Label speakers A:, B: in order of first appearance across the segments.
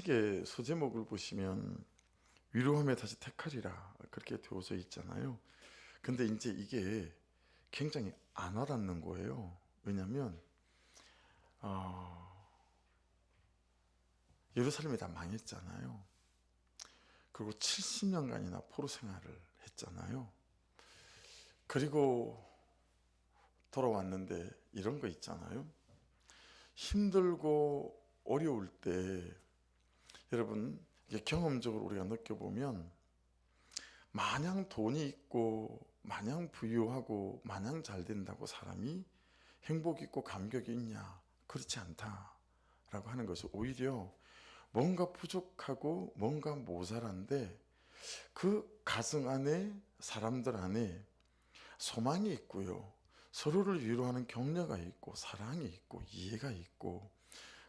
A: 책의 소제목을 보시면 위로하며 다시 택하리라 그렇게 되어져 있잖아요. 근데 이제 이게 굉장히 안 와닿는 거예요. 왜냐하면 예루살렘이 다 망했잖아요. 그리고 70년간이나 포로 생활을 했잖아요. 그리고 돌아왔는데 이런 거 있잖아요. 힘들고 어려울 때 여러분 이게 경험적으로 우리가 느껴보면 마냥 돈이 있고 마냥 부유하고 마냥 잘 된다고 사람이 행복 있고 감격이 있냐? 그렇지 않다라고 하는 것이 오히려 뭔가 부족하고 뭔가 모자란데 그 가정 안에 사람들 안에 소망이 있고요. 서로를 위로하는 격려가 있고 사랑이 있고 이해가 있고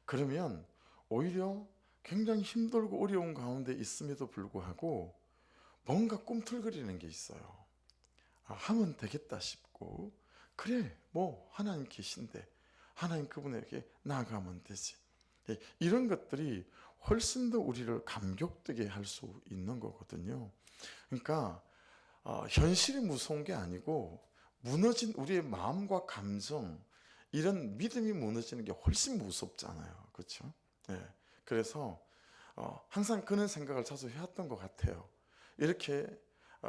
A: 그러면 오히려 굉장히 힘들고 어려운 가운데 있음에도 불구하고 뭔가 꿈틀거리는 게 있어요. 하면 되겠다 싶고 그래 뭐 하나님 계신데 하나님 그분에게 나아가면 되지. 이런 것들이 훨씬 더 우리를 감격되게 할 수 있는 거거든요. 그러니까 현실이 무서운 게 아니고 무너진 우리의 마음과 감정 이런 믿음이 무너지는 게 훨씬 무섭잖아요. 그렇죠? 네. 그래서 항상 그런 생각을 자주 해왔던 것 같아요. 이렇게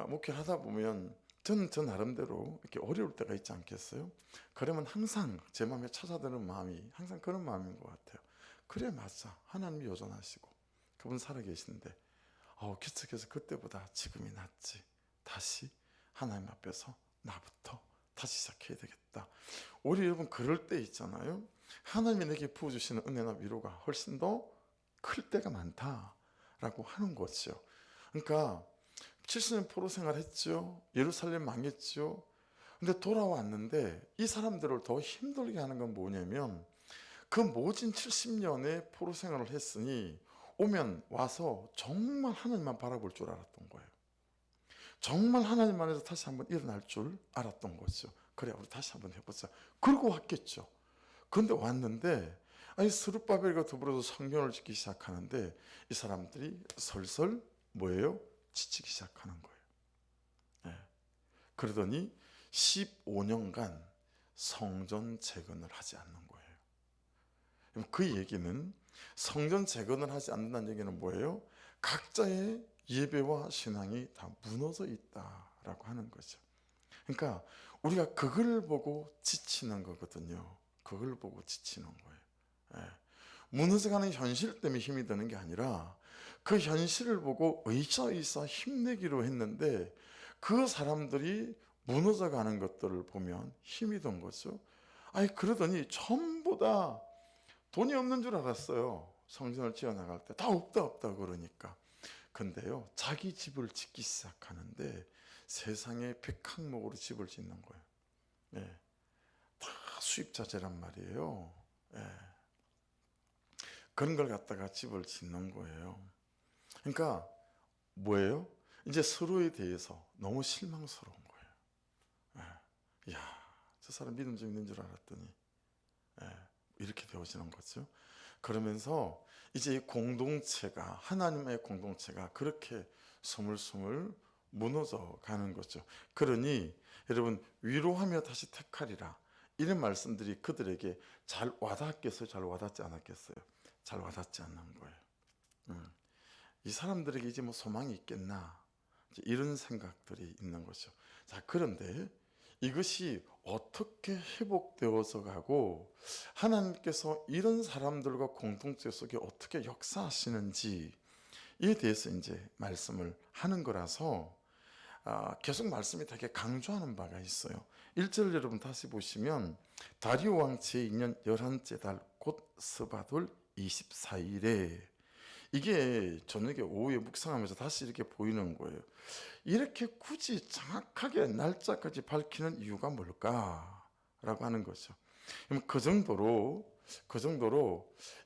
A: 목회를 하다 보면 저는 저 나름대로 이렇게 어려울 때가 있지 않겠어요? 그러면 항상 제 마음에 찾아드는 마음이 항상 그런 마음인 것 같아요. 그래 맞아. 하나님이 여전하시고 그분 살아계신데 계속해서 그때보다 지금이 낫지. 다시 하나님 앞에서 나부터 다시 시작해야 되겠다. 우리 여러분 그럴 때 있잖아요. 하나님이 내게 부어주시는 은혜나 위로가 훨씬 더 클 때가 많다라고 하는 거죠. 그러니까 70년 포로 생활했죠. 예루살렘 망했죠. 근데 돌아왔는데 이 사람들을 더 힘들게 하는 건 뭐냐면 그 모진 70년의 포로 생활을 했으니 오면 와서 정말 하나님만 바라볼 줄 알았던 거예요. 정말 하나님 안에서 다시 한번 일어날 줄 알았던 거죠. 그래 우리 다시 한번 해보자. 그러고 왔겠죠. 그런데 왔는데 스룹바벨과 더불어서 성전을 짓기 시작하는데 이 사람들이 설설 뭐예요? 지치기 시작하는 거예요. 네. 그러더니 15년간 성전 재건을 하지 않는 거예요. 그 얘기는 성전 재건을 하지 않는다는 얘기는 뭐예요? 각자의 예배와 신앙이 다 무너져 있다라고 하는 거죠. 그러니까 우리가 그걸 보고 지치는 거거든요. 그걸 보고 지치는 거예요. 예. 무너져가는 현실 때문에 힘이 드는 게 아니라 그 현실을 보고 의사 힘내기로 했는데 그 사람들이 무너져가는 것들을 보면 힘이 든 거죠. 그러더니 전부 다 돈이 없는 줄 알았어요. 성전을 지어나갈 때 다 없다 그러니까. 근데요 자기 집을 짓기 시작하는데 세상에 백항목으로 집을 짓는 거예요. 예. 다 수입자재란 말이에요. 예. 그런 걸 갖다가 집을 짓는 거예요. 그러니까 뭐예요? 이제 서로에 대해서 너무 실망스러운 거예요. 예. 이야, 저 사람 믿음 좀 있는 줄 알았더니 이렇게 되어지는 거죠. 그러면서 이제 이 공동체가 하나님의 공동체가 그렇게 스물스물 무너져 가는 거죠. 그러니 여러분 위로하며 다시 택하리라 이런 말씀들이 그들에게 잘 와닿겠어요? 잘 와닿지 않았겠어요? 잘 와닿지 않는 거예요. 이 사람들에게 이제 뭐 소망이 있겠나 이런 생각들이 있는 거죠. 자, 그런데 이것이 어떻게 회복되어서 가고 하나님께서 이런 사람들과 공동체 속에 어떻게 역사하시는지에 대해서 이제 말씀을 하는 거라서 계속 말씀이 되게 강조하는 바가 있어요. 1절 여러분 다시 보시면 다리오 왕 제2년 11째 달 곧 스바돌 24일에 이게 저녁에 오후에 묵상하면서 다시 이렇게 보이는 거예요. 이렇게 굳이 정확하게 날짜까지 밝히는 이유가 뭘까라고 하는 거죠. 그 정도로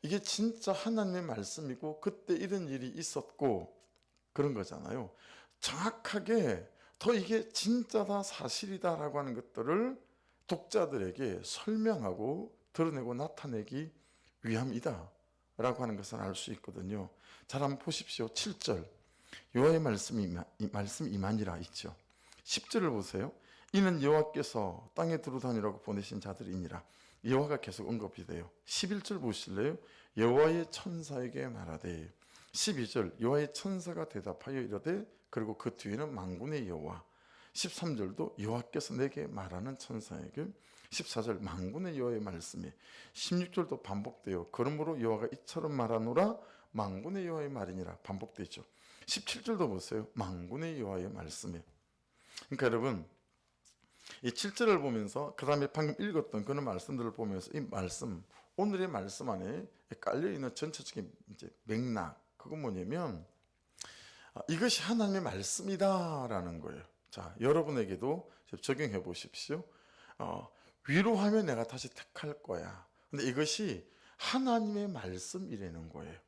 A: 이게 진짜 하나님의 말씀이고 그때 이런 일이 있었고 그런 거잖아요. 정확하게 더 이게 진짜다 사실이다라고 하는 것들을 독자들에게 설명하고 드러내고 나타내기 위함이다 라고 하는 것을 알 수 있거든요. 잘 한번 보십시오. 7절 여호와의 말씀이 임하니라 있죠. 10절을 보세요. 이는 여호와께서 땅에 두루다니라고 보내신 자들이니라. 여호와가 계속 언급이 돼요. 11절 보실래요? 여호와의 천사에게 말하되. 12절 여호와의 천사가 대답하여 이르되, 그리고 그 뒤에는 만군의 여호와. 13절도 여호와께서 내게 말하는 천사에게. 14절 만군의 여호와의 말씀에. 16절도 반복돼요. 그러므로 여호와가 이처럼 말하노라, 만군의 여호와의 말이니라. 반복되죠. 17절도 보세요. 만군의 여호와의 말씀에. 그러니까 여러분, 이 7절을 보면서 그 다음에 방금 읽었던 그런 말씀들을 보면서 이 말씀, 오늘의 말씀 안에 깔려있는 전체적인 이제 맥락, 그건 뭐냐면 이것이 하나님의 말씀이다라는 거예요. 자, 여러분에게도 적용해 보십시오. 위로하면 내가 다시 택할 거야. 근데 이것이 하나님의 말씀이라는 거예요.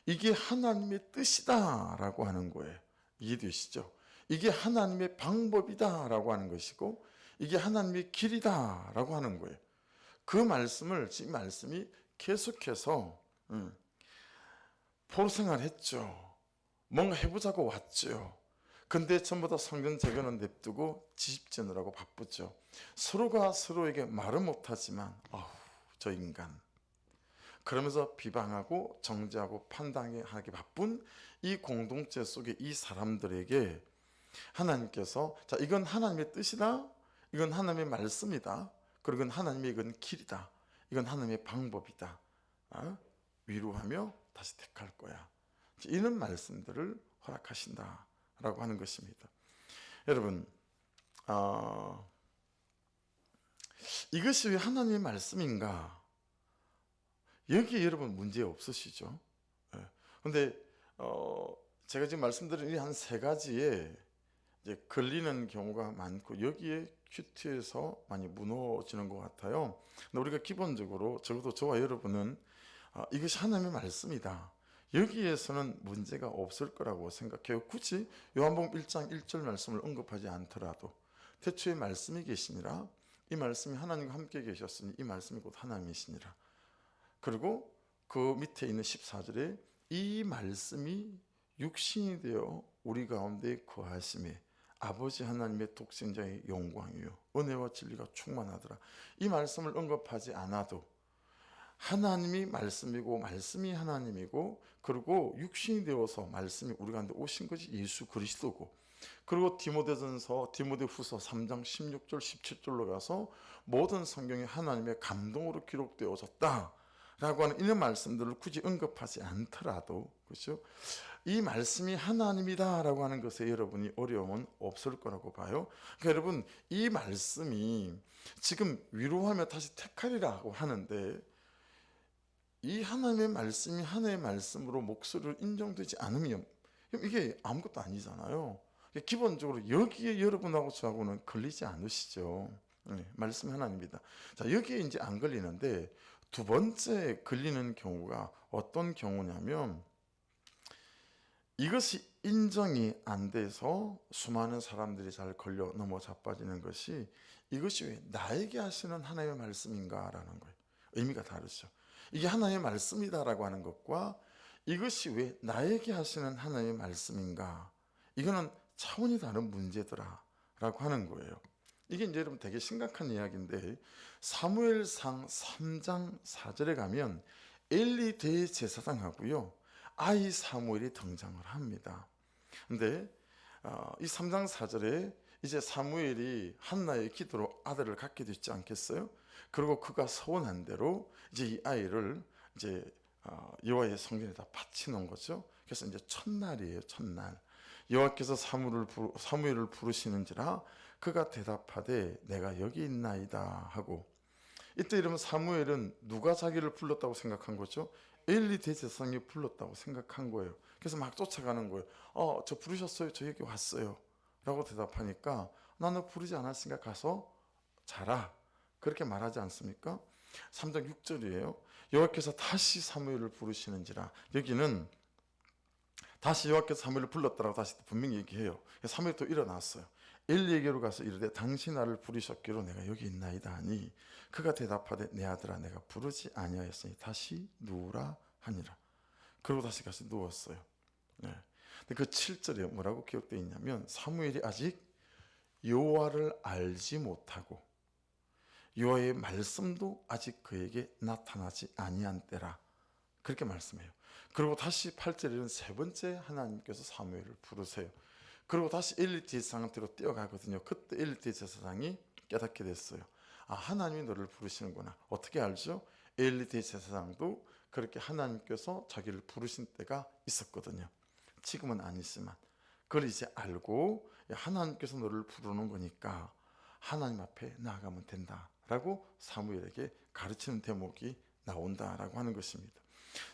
A: 이게 하나님의 뜻이다라고 하는 거예요. 이해되시죠? 이게 하나님의 방법이다라고 하는 것이고, 이게 하나님의 길이다라고 하는 거예요. 그 말씀을, 이 말씀이 계속해서 포로생활했죠. 뭔가 해보자고 왔죠. 근데 전부 다 성전 재건은 냅두고 지집지느라고 바쁘죠. 서로가 서로에게 말은 못하지만 저 인간, 그러면서 비방하고 정죄하고 판단하기 바쁜 이 공동체 속에 이 사람들에게 하나님께서, 자, 이건 하나님의 뜻이다, 이건 하나님의 말씀이다, 그리고 이건 하나님의 이건 길이다, 이건 하나님의 방법이다, 위로하며 다시 택할 거야, 이런 말씀들을 허락하신다라고 하는 것입니다. 여러분, 이것이 왜 하나님의 말씀인가? 여기에 여러분 문제 없으시죠? 그런데 제가 지금 말씀드린 이 한 세 가지에 이제 걸리는 경우가 많고, 여기에 큐티에서 많이 무너지는 것 같아요. 근데 우리가 기본적으로, 적어도 저와 여러분은 이것이 하나님의 말씀이다, 여기에서는 문제가 없을 거라고 생각해요. 굳이 요한복음 1장 1절 말씀을 언급하지 않더라도 태초에 말씀이 계시니라, 이 말씀이 하나님과 함께 계셨으니 이 말씀이 곧 하나님이시니라. 그리고 그 밑에 있는 14절에 이 말씀이 육신이 되어 우리 가운데 거하심에 아버지 하나님의 독생자의 영광이요 은혜와 진리가 충만하더라. 이 말씀을 언급하지 않아도 하나님이 말씀이고 말씀이 하나님이고, 그리고 육신이 되어서 말씀이 우리 가운데 오신 것이 예수 그리스도고, 그리고 디모데후서 3장 16절 17절로 가서 모든 성경이 하나님의 감동으로 기록되어졌다 라고 하는 이런 말씀들을 굳이 언급하지 않더라도, 그렇죠? 이 말씀이 하나님이다 라고 하는 것에 여러분이 어려움은 없을 거라고 봐요. 그러니까 여러분, 이 말씀이 지금 위로하며 다시 택하리라고 하는데, 이 하나님의 말씀이 하나님의 말씀으로 목소리로 인정되지 않으면 이게 아무것도 아니잖아요. 기본적으로 여기에 여러분하고 저하고는 걸리지 않으시죠. 말씀이 하나님입니다. 자, 여기에 이제 안 걸리는데, 두 번째 걸리는 경우가 어떤 경우냐면, 이것이 인정이 안 돼서 수많은 사람들이 잘 걸려 넘어 자빠지는 것이, 이것이 왜 나에게 하시는 하나님의 말씀인가라는 거예요. 의미가 다르죠. 이게 하나님의 말씀이다라고 하는 것과 이것이 왜 나에게 하시는 하나님의 말씀인가, 이거는 차원이 다른 문제더라라고 하는 거예요. 이게 이제 여러분 되게 심각한 이야기인데, 사무엘상 3장 4절에 가면 엘리 대제사장하고요 아이 사무엘이 등장을 합니다. 근데 이 3장 4절에 이제 사무엘이 한나의 기도로 아들을 갖게 됐지 않겠어요? 그리고 그가 서원한 대로 이제 이 아이를 이제 여호와의 성전에다 바치는 거죠. 그래서 이제 첫날이에요, 첫날. 여호와께서 사무엘을 부르시는지라 그가 대답하되 내가 여기 있나이다 하고, 이때 이러면 사무엘은 누가 자기를 불렀다고 생각한 거죠? 엘리 대제사장이 불렀다고 생각한 거예요. 그래서 막 쫓아가는 거예요. 저 부르셨어요? 저 여기 왔어요 라고 대답하니까, 나는 부르지 않았으니까 가서 자라, 그렇게 말하지 않습니까? 3장 6절이에요. 여호와께서 다시 사무엘을 부르시는지라, 여기는 다시 여호와께서 사무엘을 불렀다라고 다시 분명히 얘기해요. 사무엘이 또 일어났어요. 엘리에게로 가서 이르되 당신 나를 부르셨기로 내가 여기 있나이다 하니, 그가 대답하되 내 아들아 내가 부르지 아니하였으니 다시 누우라 하니라. 그러고 다시 가서 누웠어요. 네. 근데 그 7절에 뭐라고 기록되어 있냐면 사무엘이 아직 여호와를 알지 못하고 여호와의 말씀도 아직 그에게 나타나지 아니한 때라, 그렇게 말씀해요. 그리고 다시 8절에는 세 번째 하나님께서 사무엘을 부르세요. 그리고 다시 엘리 제사장한테로 뛰어가거든요. 그때 엘리 제사장이 깨닫게 됐어요. 아, 하나님이 너를 부르시는구나. 어떻게 알죠? 엘리 제사장도 그렇게 하나님께서 자기를 부르신 때가 있었거든요. 지금은 아니지만 그걸 이제 알고 하나님께서 너를 부르는 거니까 하나님 앞에 나아가면 된다라고 사무엘에게 가르치는 대목이 나온다라고 하는 것입니다.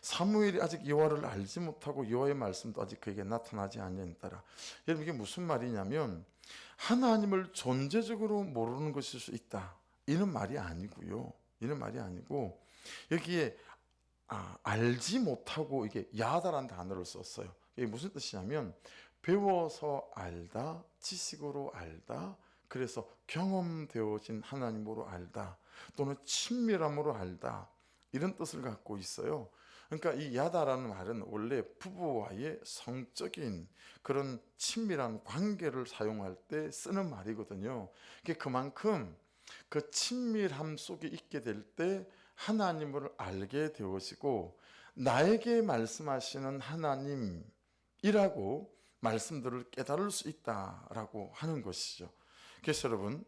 A: 사무엘이 아직 여호와를 알지 못하고 여호와의 말씀도 아직 그에게 나타나지 않는 따라, 여러분 이게 무슨 말이냐면 하나님을 존재적으로 모르는 것일 수 있다, 이런 말이 아니고요. 이런 말이 아니고 여기에 알지 못하고 이게 야다라는 단어를 썼어요. 이게 무슨 뜻이냐면 배워서 알다, 지식으로 알다, 그래서 경험되어진 하나님으로 알다, 또는 친밀함으로 알다, 이런 뜻을 갖고 있어요. 그러니까 이 야다라는 말은 원래 부부와의 성적인 그런 친밀한 관계를 사용할 때 쓰는 말이거든요. 이게 그만큼 그 친밀함 속에 있게 될 때 하나님을 알게 되어지고 나에게 말씀하시는 하나님이라고 말씀들을 깨달을 수 있다라고 하는 것이죠. 그래서 여러분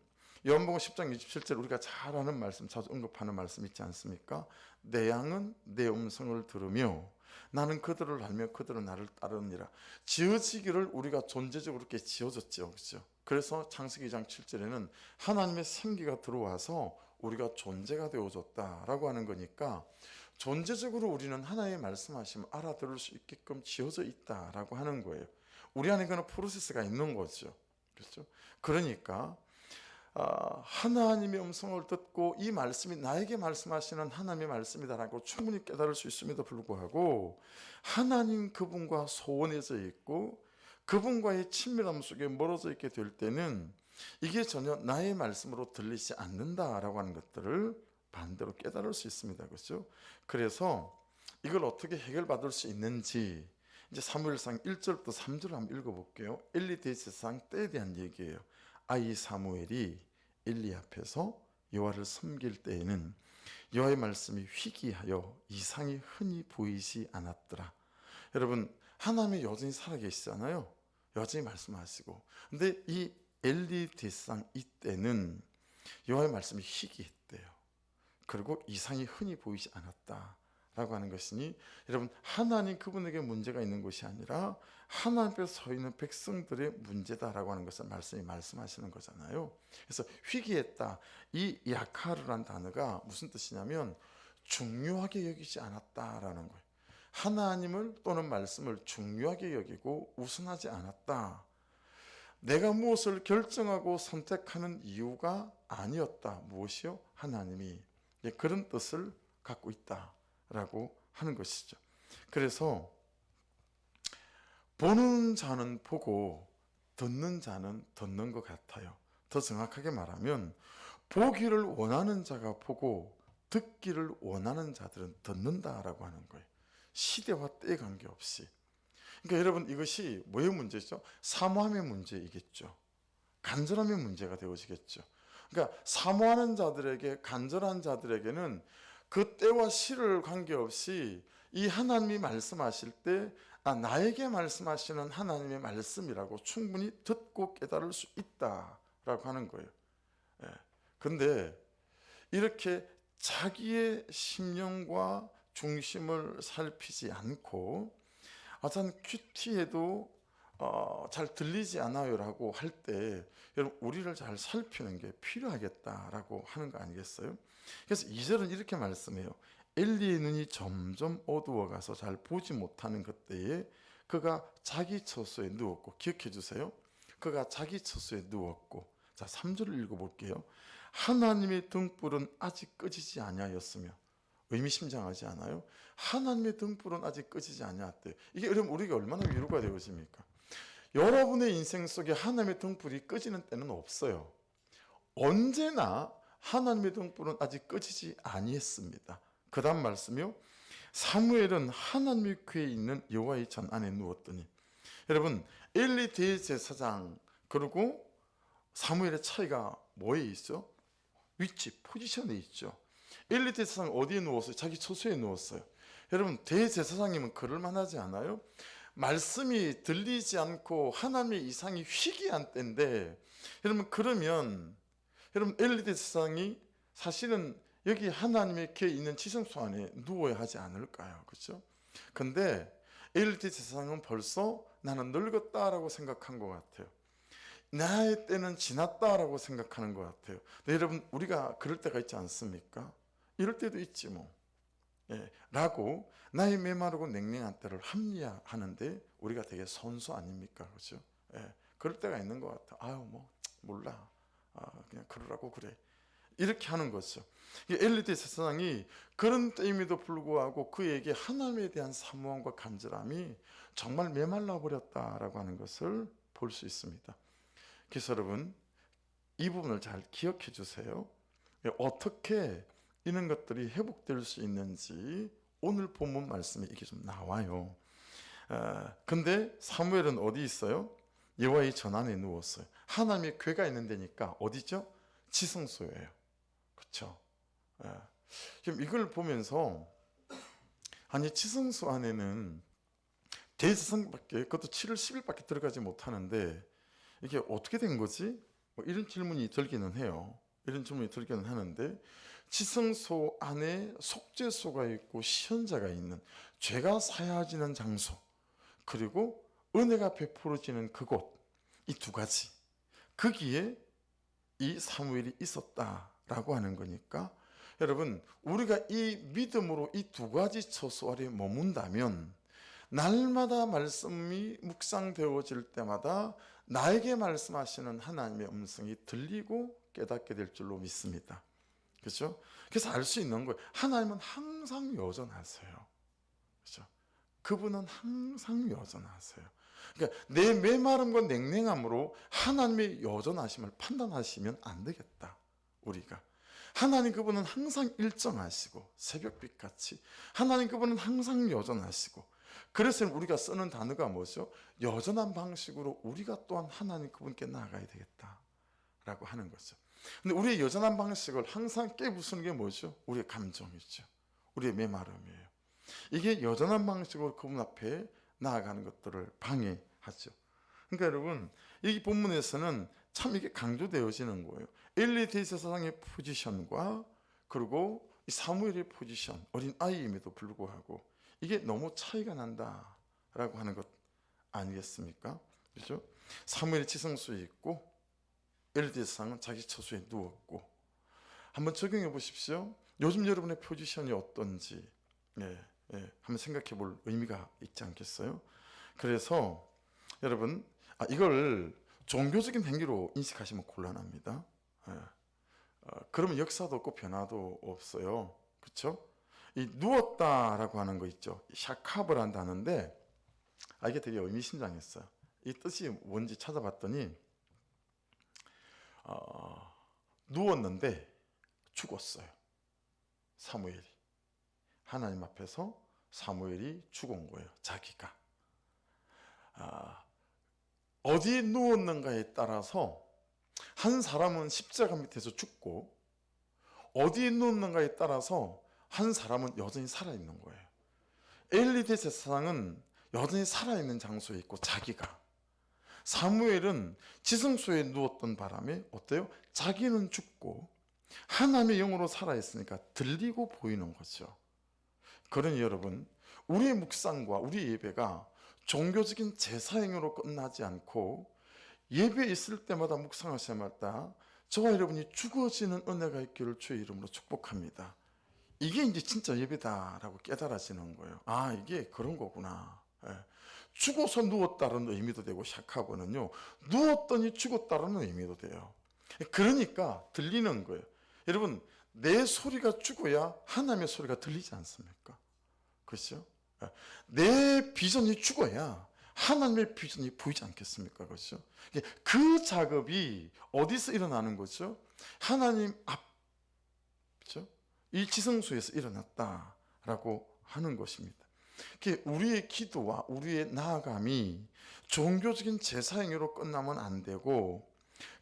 A: 요한복음 10장 27절 우리가 잘 아는 말씀, 자주 언급하는 말씀 있지 않습니까? 내 양은 내 음성을 들으며 나는 그들을 알며 그들은 나를 따르느니라. 지어지기를 우리가 존재적으로 이렇게 지어졌죠, 그렇죠? 그래서 창세기 2장 7절에는 하나님의 생기가 들어와서 우리가 존재가 되어졌다라고 하는 거니까 존재적으로 우리는 하나님의 말씀하시면 알아들을 수 있게끔 지어져 있다라고 하는 거예요. 우리 안에 그런 프로세스가 있는 거죠, 그렇죠? 그러니까 하나님의 음성을 듣고 이 말씀이 나에게 말씀하시는 하나님의 말씀이다라고 충분히 깨달을 수 있음에도 불구하고 하나님 그분과 소원해져 있고 그분과의 친밀함 속에 멀어져 있게 될 때는 이게 전혀 나의 말씀으로 들리지 않는다라고 하는 것들을 반대로 깨달을 수 있습니다, 그렇죠? 그래서 이걸 어떻게 해결받을 수 있는지 이제 사무엘상 1절부터 3절을 한번 읽어볼게요. 엘리 대제사장 때에 대한 얘기예요. 아이 사무엘이 엘리 앞에서 여호와를 섬길 때에는 여호와의 말씀이 희귀하여 이상이 흔히 보이지 않았더라. 여러분 하나님이 여전히 살아계시잖아요. 여전히 말씀하시고, 근데 이 엘리 대제사장 이때는 여호와의 말씀이 희귀했대요. 그리고 이상이 흔히 보이지 않았다라고 하는 것이니 여러분 하나님 그분에게 문제가 있는 것이 아니라 하나님 앞에 서 있는 백성들의 문제다라고 하는 것을 말씀이 말씀하시는 거잖아요. 그래서 희귀했다, 이 야카르란 단어가 무슨 뜻이냐면 중요하게 여기지 않았다라는 거예요. 하나님을 또는 말씀을 중요하게 여기고 우선하지 않았다. 내가 무엇을 결정하고 선택하는 이유가 아니었다. 무엇이요? 하나님이. 그런 뜻을 갖고 있다라고 하는 것이죠. 그래서 보는 자는 보고 듣는 자는 듣는 것 같아요. 더 정확하게 말하면 보기를 원하는 자가 보고 듣기를 원하는 자들은 듣는다라고 하는 거예요. 시대와 때에 관계없이. 그러니까 여러분 이것이 뭐의 문제죠? 사모함의 문제이겠죠. 간절함의 문제가 되어지겠죠. 그러니까 사모하는 자들에게, 간절한 자들에게는 그 때와 시를 관계없이 이 하나님이 말씀하실 때 나에게 말씀하시는 하나님의 말씀이라고 충분히 듣고 깨달을 수 있다라고 하는 거예요. 근데 이렇게 자기의 심령과 중심을 살피지 않고 전 큐티해도 잘 들리지 않아요라고 할 때 여러분 우리를 잘 살피는 게 필요하겠다라고 하는 거 아니겠어요? 그래서 2절은 이렇게 말씀해요. 엘리의 눈이 점점 어두워가서 잘 보지 못하는 그때에 그가 자기 처소에 누웠고, 기억해 주세요. 그가 자기 처소에 누웠고. 자, 3절을 읽어볼게요. 하나님의 등불은 아직 꺼지지 아니하였으며. 의미심장하지 않아요? 하나님의 등불은 아직 꺼지지 아니하였대요. 이게 여러분 우리가 얼마나 위로가 되어집니까? 여러분의 인생 속에 하나님의 등불이 꺼지는 때는 없어요. 언제나 하나님의 등불은 아직 꺼지지 아니했습니다. 그 다음 말씀이요. 사무엘은 하나님의 궤에 있는 여호와의 전 안에 누웠더니, 여러분 엘리 대제사장 그리고 사무엘의 차이가 뭐에 있어? 위치, 포지션에 있죠. 엘리 대제사장 어디에 누웠어요? 자기 처소에 누웠어요. 여러분 대제사장이면 그럴만하지 않아요? 말씀이 들리지 않고 하나님의 이상이 희귀한 때인데, 여러분 그러면 여러분 엘리 대제사장이 사실은 여기 하나님의 궤에 있는 지성소 안에 누워야 하지 않을까요? 그렇죠? 근데 엘리 대제사장은 벌써 나는 늙었다라고 생각한 것 같아요. 나의 때는 지났다라고 생각하는 것 같아요. 근데 여러분 우리가 그럴 때가 있지 않습니까? 이럴 때도 있지 뭐. 라고 나의 메마르고 냉랭한 때를 합리화하는데 우리가 되게 선수 아닙니까? 그렇죠? 그럴 때가 있는 것 같아. 아유 뭐 몰라. 그냥 그러라고 그래. 이렇게 하는 거죠. 엘리 대제사장이 그런 때임에도 불구하고 그에게 하나님에 대한 사모함과 간절함이 정말 메말라 버렸다라고 하는 것을 볼 수 있습니다. 그래서 여러분 이 부분을 잘 기억해 주세요. 어떻게 이런 것들이 회복될 수 있는지 오늘 본문 말씀에 이게 좀 나와요. 근데 사무엘은 어디 있어요? 여호와의 전 안에 누웠어요. 하나님의 궤가 있는 데니까 어디죠? 지성소예요. 그렇죠? 그럼 이걸 보면서 아니 지성소 안에는 대제사장밖에, 그것도 7월 10일밖에 들어가지 못하는데 이게 어떻게 된 거지? 뭐 이런 질문이 들기는 해요. 이런 질문이 들기는 하는데, 지성소 안에 속죄소가 있고 시현자가 있는, 죄가 사하지는 장소, 그리고 은혜가 베풀어지는 그곳, 이 두 가지, 거기에 이 사무엘이 있었다라고 하는 거니까, 여러분 우리가 이 믿음으로 이 두 가지 처소 아래 머문다면 날마다 말씀이 묵상되어질 때마다 나에게 말씀하시는 하나님의 음성이 들리고 깨닫게 될 줄로 믿습니다. 그렇죠? 그래서 알 수 있는 거예요. 하나님은 항상 여전하세요. 그렇죠? 그분은 항상 여전하세요. 그러니까 내 메마름과 냉랭함으로 하나님의 여전하심을 판단하시면 안 되겠다. 우리가 하나님 그분은 항상 일정하시고 새벽빛같이, 하나님 그분은 항상 여전하시고, 그래서 우리가 쓰는 단어가 뭐죠? 여전한 방식으로 우리가 또한 하나님 그분께 나아가야 되겠다라고 하는 거죠. 근데 우리의 여전한 방식을 항상 깨부수는 게 뭐죠? 우리의 감정이죠. 우리의 메마름이에요. 이게 여전한 방식으로 그분 앞에 나아가는 것들을 방해하죠. 그러니까 여러분 이 본문에서는 참 이게 강조되어지는 거예요. 엘리 대제사장의 포지션과 그리고 이 사무엘의 포지션, 어린 아이임에도 불구하고 이게 너무 차이가 난다라고 하는 것 아니겠습니까? 그렇죠? 사무엘이 지성소에 있고 엘리 대제사장은 자기 처소에 누웠고. 한번 적용해 보십시오. 요즘 여러분의 포지션이 어떤지 한번 생각해 볼 의미가 있지 않겠어요? 그래서 여러분 이걸 종교적인 행위로 인식하시면 곤란합니다. 그러면 역사도 없고 변화도 없어요. 그렇죠? 이 누웠다라고 하는 거 있죠. 샤카브라는 단어인데 이게 되게 의미심장했어요. 이 뜻이 뭔지 찾아봤더니 누웠는데 죽었어요. 사무엘이 하나님 앞에서 사무엘이 죽은 거예요. 자기가 어디에 누웠는가에 따라서 한 사람은 십자가 밑에서 죽고 어디에 누웠는가에 따라서 한 사람은 여전히 살아있는 거예요. 엘리 대제사장은 여전히 살아있는 장소에 있고 자기가, 사무엘은 지성소에 누웠던 바람에 어때요? 자기는 죽고 하나님의 영으로 살아있으니까 들리고 보이는 거죠. 그러니 여러분 우리의 묵상과 우리의 예배가 종교적인 제사행위로 끝나지 않고 예배에 있을 때마다 묵상할 때마다 저와 여러분이 죽어지는 은혜가 있기를 주의 이름으로 축복합니다. 이게 이제 진짜 예배다라고 깨달아지는 거예요. 이게 그런 거구나. 죽어서 누웠다는 의미도 되고, 샤카고는요 누웠더니 죽었다는 의미도 돼요. 그러니까 들리는 거예요. 여러분 내 소리가 죽어야 하나님의 소리가 들리지 않습니까? 그렇죠? 내 비전이 죽어야 하나님의 비전이 보이지 않겠습니까? 그렇죠? 그 작업이 어디서 일어나는 거죠? 하나님 앞, 그렇죠? 이 지성소에서 일어났다라고 하는 것입니다. 우리의 기도와 우리의 나아감이 종교적인 제사 행위로 끝나면 안 되고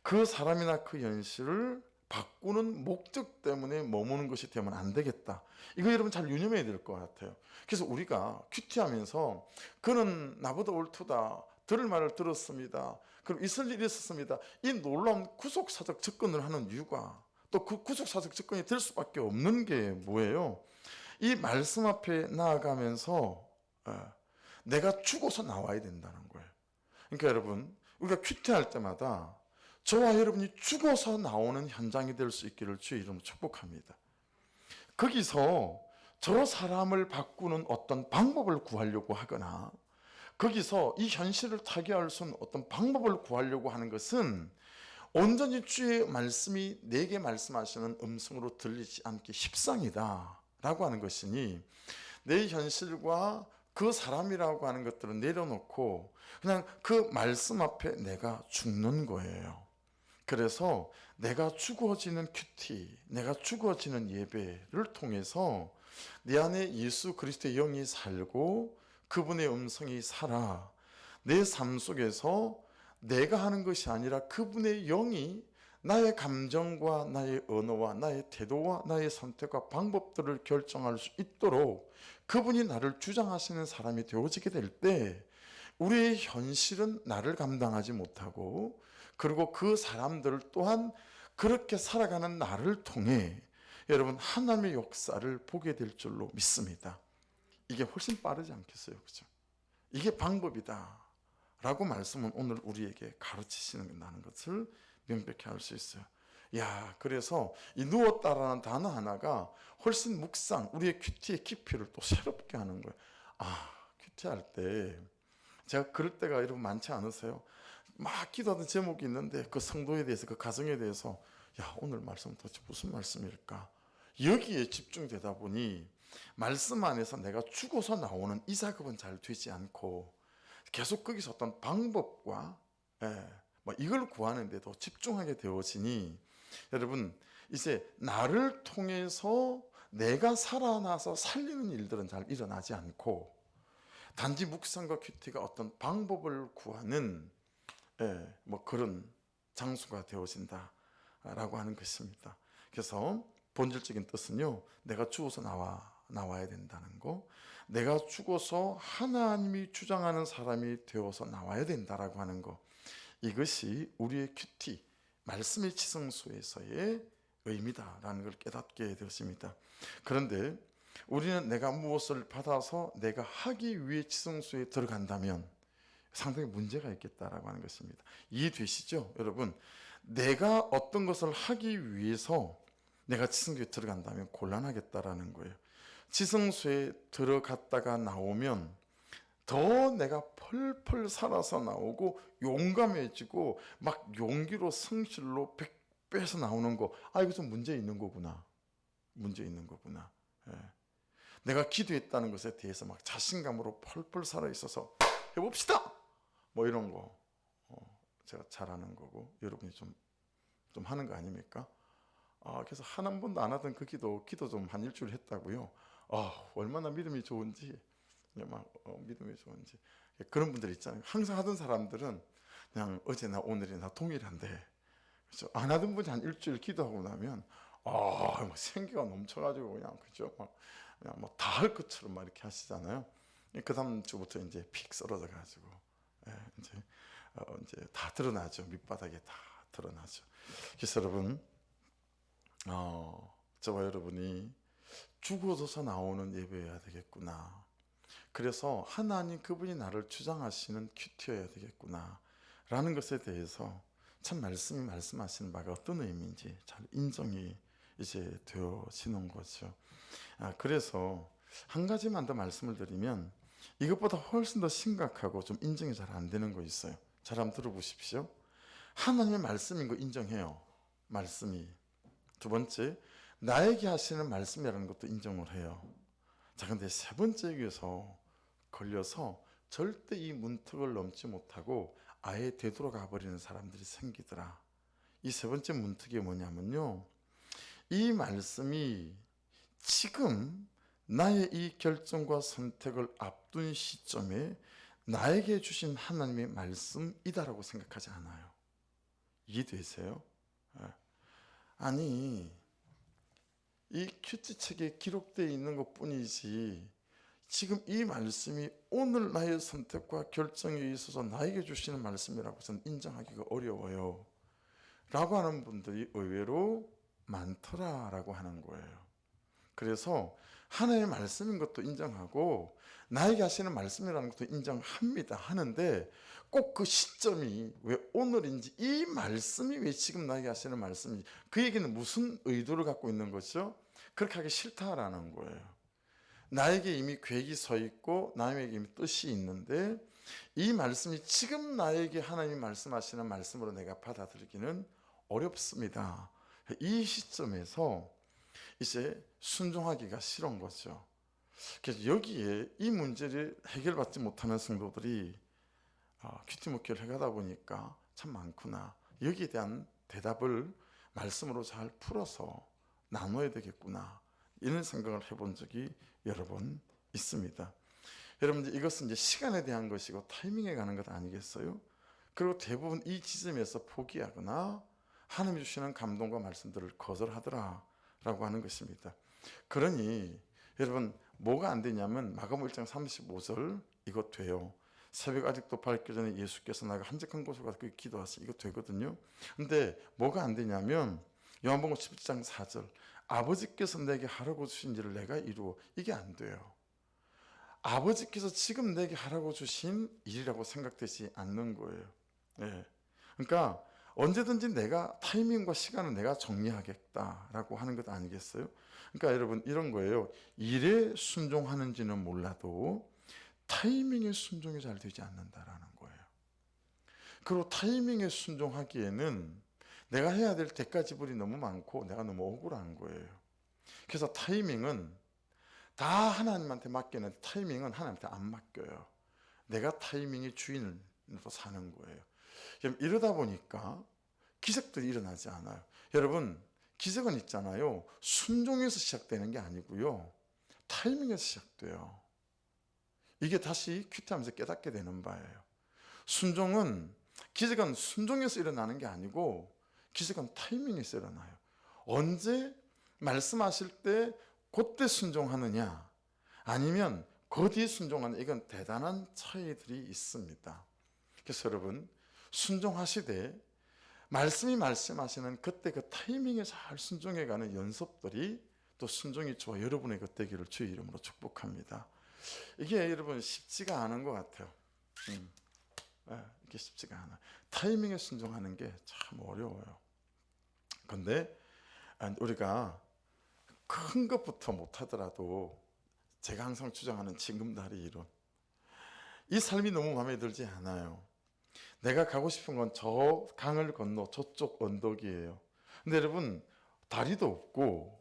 A: 그 사람이나 그 현실을 바꾸는 목적 때문에 머무는 것이 되면 안 되겠다. 이거 여러분 잘 유념해야 될 것 같아요. 그래서 우리가 큐티하면서 그는 나보다 옳도다, 들을 말을 들었습니다, 그럼 있을 일이 있었습니다, 이 놀라운 구속사적 접근을 하는 이유가, 또 그 구속사적 접근이 될 수밖에 없는 게 뭐예요? 이 말씀 앞에 나아가면서 내가 죽어서 나와야 된다는 거예요. 그러니까 여러분, 우리가 큐티할 때마다 저와 여러분이 죽어서 나오는 현장이 될 수 있기를 주의 이름으로 축복합니다. 거기서 저 사람을 바꾸는 어떤 방법을 구하려고 하거나 거기서 이 현실을 타개할 수 있는 어떤 방법을 구하려고 하는 것은 온전히 주의 말씀이 내게 말씀하시는 음성으로 들리지 않기 십상이다 라고 하는 것이니, 내 현실과 그 사람이라고 하는 것들을 내려놓고 그냥 그 말씀 앞에 내가 죽는 거예요. 그래서 내가 죽어지는 큐티, 내가 죽어지는 예배를 통해서 내 안에 예수 그리스도의 영이 살고 그분의 음성이 살아 내 삶 속에서 내가 하는 것이 아니라 그분의 영이 나의 감정과 나의 언어와 나의 태도와 나의 선택과 방법들을 결정할 수 있도록 그분이 나를 주장하시는 사람이 되어지게 될 때, 우리의 현실은 나를 감당하지 못하고, 그리고 그 사람들 또한 그렇게 살아가는 나를 통해 여러분 하나님의 역사를 보게 될 줄로 믿습니다. 이게 훨씬 빠르지 않겠어요? 그죠? 이게 방법이다 라고 말씀은 오늘 우리에게 가르치시는 것을 명백히 알 수 있어요. 그래서 이 누웠다라는 단어 하나가 훨씬 묵상, 우리의 큐티의 깊이를 또 새롭게 하는 거예요. 큐티할 때 제가 그럴 때가 여러분 많지 않으세요? 막 기도하던 제목이 있는데 그 성도에 대해서, 그 가정에 대해서 오늘 말씀은 도대체 무슨 말씀일까? 여기에 집중되다 보니 말씀 안에서 내가 죽어서 나오는 이 작업은 잘 되지 않고 계속 거기서 어떤 방법과 이걸 구하는데도 집중하게 되어지니, 여러분 이제 나를 통해서 내가 살아나서 살리는 일들은 잘 일어나지 않고 단지 묵상과 큐티가 어떤 방법을 구하는 그런 장소가 되어진다라고 하는 것입니다. 그래서 본질적인 뜻은요, 내가 죽어서 나와야 된다는 거, 내가 죽어서 하나님이 주장하는 사람이 되어서 나와야 된다라고 하는 거, 이것이 우리의 큐티, 말씀의 지성소에서의 의미다라는 걸 깨닫게 되었습니다. 그런데 우리는 내가 무엇을 받아서 내가 하기 위해 지성소에 들어간다면 상당히 문제가 있겠다라고 하는 것입니다. 이해되시죠? 여러분, 내가 어떤 것을 하기 위해서 내가 지성소에 들어간다면 곤란하겠다라는 거예요. 지성소에 들어갔다가 나오면 더 내가 펄펄 살아서 나오고 용감해지고 막 용기로 성실로 100배에서 나오는 거, 이거 좀 문제 있는 거구나. 내가 기도했다는 것에 대해서 막 자신감으로 펄펄 살아있어서 해봅시다! 이런 거 제가 잘하는 거고 여러분이 좀 하는 거 아닙니까? 그래서 한 번도 안 하던 그 기도 좀 한 일주일 했다고요. 얼마나 믿음이 좋은지, 믿음이 좋은지. 그런 분들 있잖아요. 항상 하던 사람들은 그냥 어제나 오늘이나 동일한데, 그렇죠? 안 하던 분이 한 일주일 기도하고 나면 생기가 넘쳐가지고 그죠? 그냥 다 할 것처럼 막 이렇게 하시잖아요. 그 다음 주부터 이제 픽 쓰러져 가지고 이제 다 드러나죠. 밑바닥에 다 드러나죠. 그래서 여러분, 저와 여러분이 죽어져서 나오는 예배여야 되겠구나. 그래서 하나님 그분이 나를 주장하시는 큐티여야 되겠구나 라는 것에 대해서 참 말씀이 말씀하시는 바가 어떤 의미인지 잘 인정이 이제 되어지는 거죠. 그래서 한 가지만 더 말씀을 드리면, 이것보다 훨씬 더 심각하고 좀 인정이 잘 안 되는 거 있어요. 잘 한번 들어보십시오. 하나님의 말씀인 거 인정해요. 말씀이. 두 번째, 나에게 하시는 말씀이라는 것도 인정을 해요. 자, 근데 세 번째에서 걸려서 절대 이 문턱을 넘지 못하고 아예 되돌아가 버리는 사람들이 생기더라. 이 세 번째 문턱이 뭐냐면요, 이 말씀이 지금 나의 이 결정과 선택을 앞둔 시점에 나에게 주신 하나님의 말씀이다라고 생각하지 않아요. 이해되세요? 아니, 이 큐티책에 기록되어 있는 것뿐이지 지금 이 말씀이 오늘 나의 선택과 결정에 있어서 나에게 주시는 말씀이라고 저는 인정하기가 어려워요 라고 하는 분들이 의외로 많더라라고 하는 거예요. 그래서 하나님의 말씀인 것도 인정하고 나에게 하시는 말씀이라는 것도 인정합니다 하는데 꼭 그 시점이 왜 오늘인지, 이 말씀이 왜 지금 나에게 하시는 말씀인지, 그 얘기는 무슨 의도를 갖고 있는 거죠? 그렇게 하기 싫다라는 거예요. 나에게 이미 계획이 서 있고 나에게 이미 뜻이 있는데 이 말씀이 지금 나에게 하나님이 말씀하시는 말씀으로 내가 받아들이기는 어렵습니다. 이 시점에서 이제 순종하기가 싫은 거죠. 그래서 여기에 이 문제를 해결받지 못하는 성도들이 큐티 목회를 해가다 보니까 참 많구나. 여기에 대한 대답을 말씀으로 잘 풀어서 나눠야 되겠구나. 이런 생각을 해본 적이 여러 번 있습니다. 여러분, 이것은 이제 시간에 대한 것이고 타이밍에 가는 것 아니겠어요? 그리고 대부분 이 지점에서 포기하거나 하나님이 주시는 감동과 말씀들을 거절하더라라고 하는 것입니다. 그러니 여러분, 뭐가 안 되냐면 마가복음 1장 35절 이거 돼요. 새벽 아직도 밝기 전에 예수께서 나가 한적한 곳으로 가서 기도하시, 이거 되거든요. 근데 뭐가 안 되냐면 요한복음 17장 4절 아버지께서 내게 하라고 주신 일을 내가 이루어, 이게 안 돼요. 아버지께서 지금 내게 하라고 주신 일이라고 생각되지 않는 거예요. 네. 그러니까 언제든지 내가 타이밍과 시간을 내가 정리하겠다라고 하는 것 아니겠어요? 그러니까 여러분, 이런 거예요. 일에 순종하는지는 몰라도 타이밍에 순종이 잘 되지 않는다라는 거예요. 그리고 타이밍에 순종하기에는 내가 해야 될 대가 지불이 너무 많고 내가 너무 억울한 거예요. 그래서 타이밍은 다 하나님한테 맡기는데 타이밍은 하나님한테 안 맡겨요. 내가 타이밍의 주인으로 사는 거예요. 이러다 보니까 기적들이 일어나지 않아요. 여러분, 기적은 있잖아요. 순종에서 시작되는 게 아니고요. 타이밍에서 시작돼요. 이게 다시 큐티하면서 깨닫게 되는 바예요. 기적은 순종에서 일어나는 게 아니고 기적은 타이밍에서 일어나요. 언제 말씀하실 때 그때 순종하느냐 아니면 그 뒤에 순종하느냐, 이건 대단한 차이들이 있습니다. 그래서 여러분, 순종하시되 말씀이 말씀하시는 그때 그 타이밍에 잘 순종해가는 연습들이 또 순종이 저와 여러분의 것 되기를 주의 이름으로 축복합니다. 이게 여러분 쉽지가 않은 것 같아요. 이게 쉽지가 않아. 타이밍에 순종하는 게 참 어려워요. 근데 우리가 큰 것부터 못하더라도 제가 항상 주장하는 징검다리 이론, 이 삶이 너무 마음에 들지 않아요. 내가 가고 싶은 건 저 강을 건너 저쪽 언덕이에요. 근데 여러분, 다리도 없고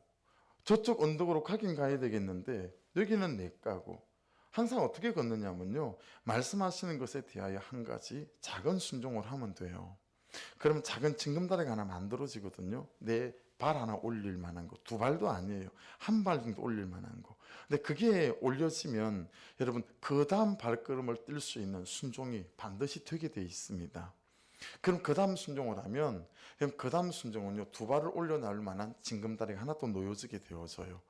A: 저쪽 언덕으로 가긴 가야 되겠는데 여기는 내 가고, 항상 어떻게 걷느냐면요, 말씀하시는 것에 대하여 한 가지 작은 순종을 하면 돼요. 그러면 작은 징검다리가 하나 만들어지거든요. 내 발 하나 올릴 만한 거, 두 발도 아니에요. 한 발 정도 올릴 만한 거. 근데 그게 올려지면 여러분, 그 다음 발걸음을 뛸 수 있는 순종이 반드시 되게 돼 있습니다. 그럼 그 다음 순종을 하면, 그럼 그 다음 순종은요, 두 발을 올려놓을 만한 징검다리가 하나 또 놓여지게 되어져요.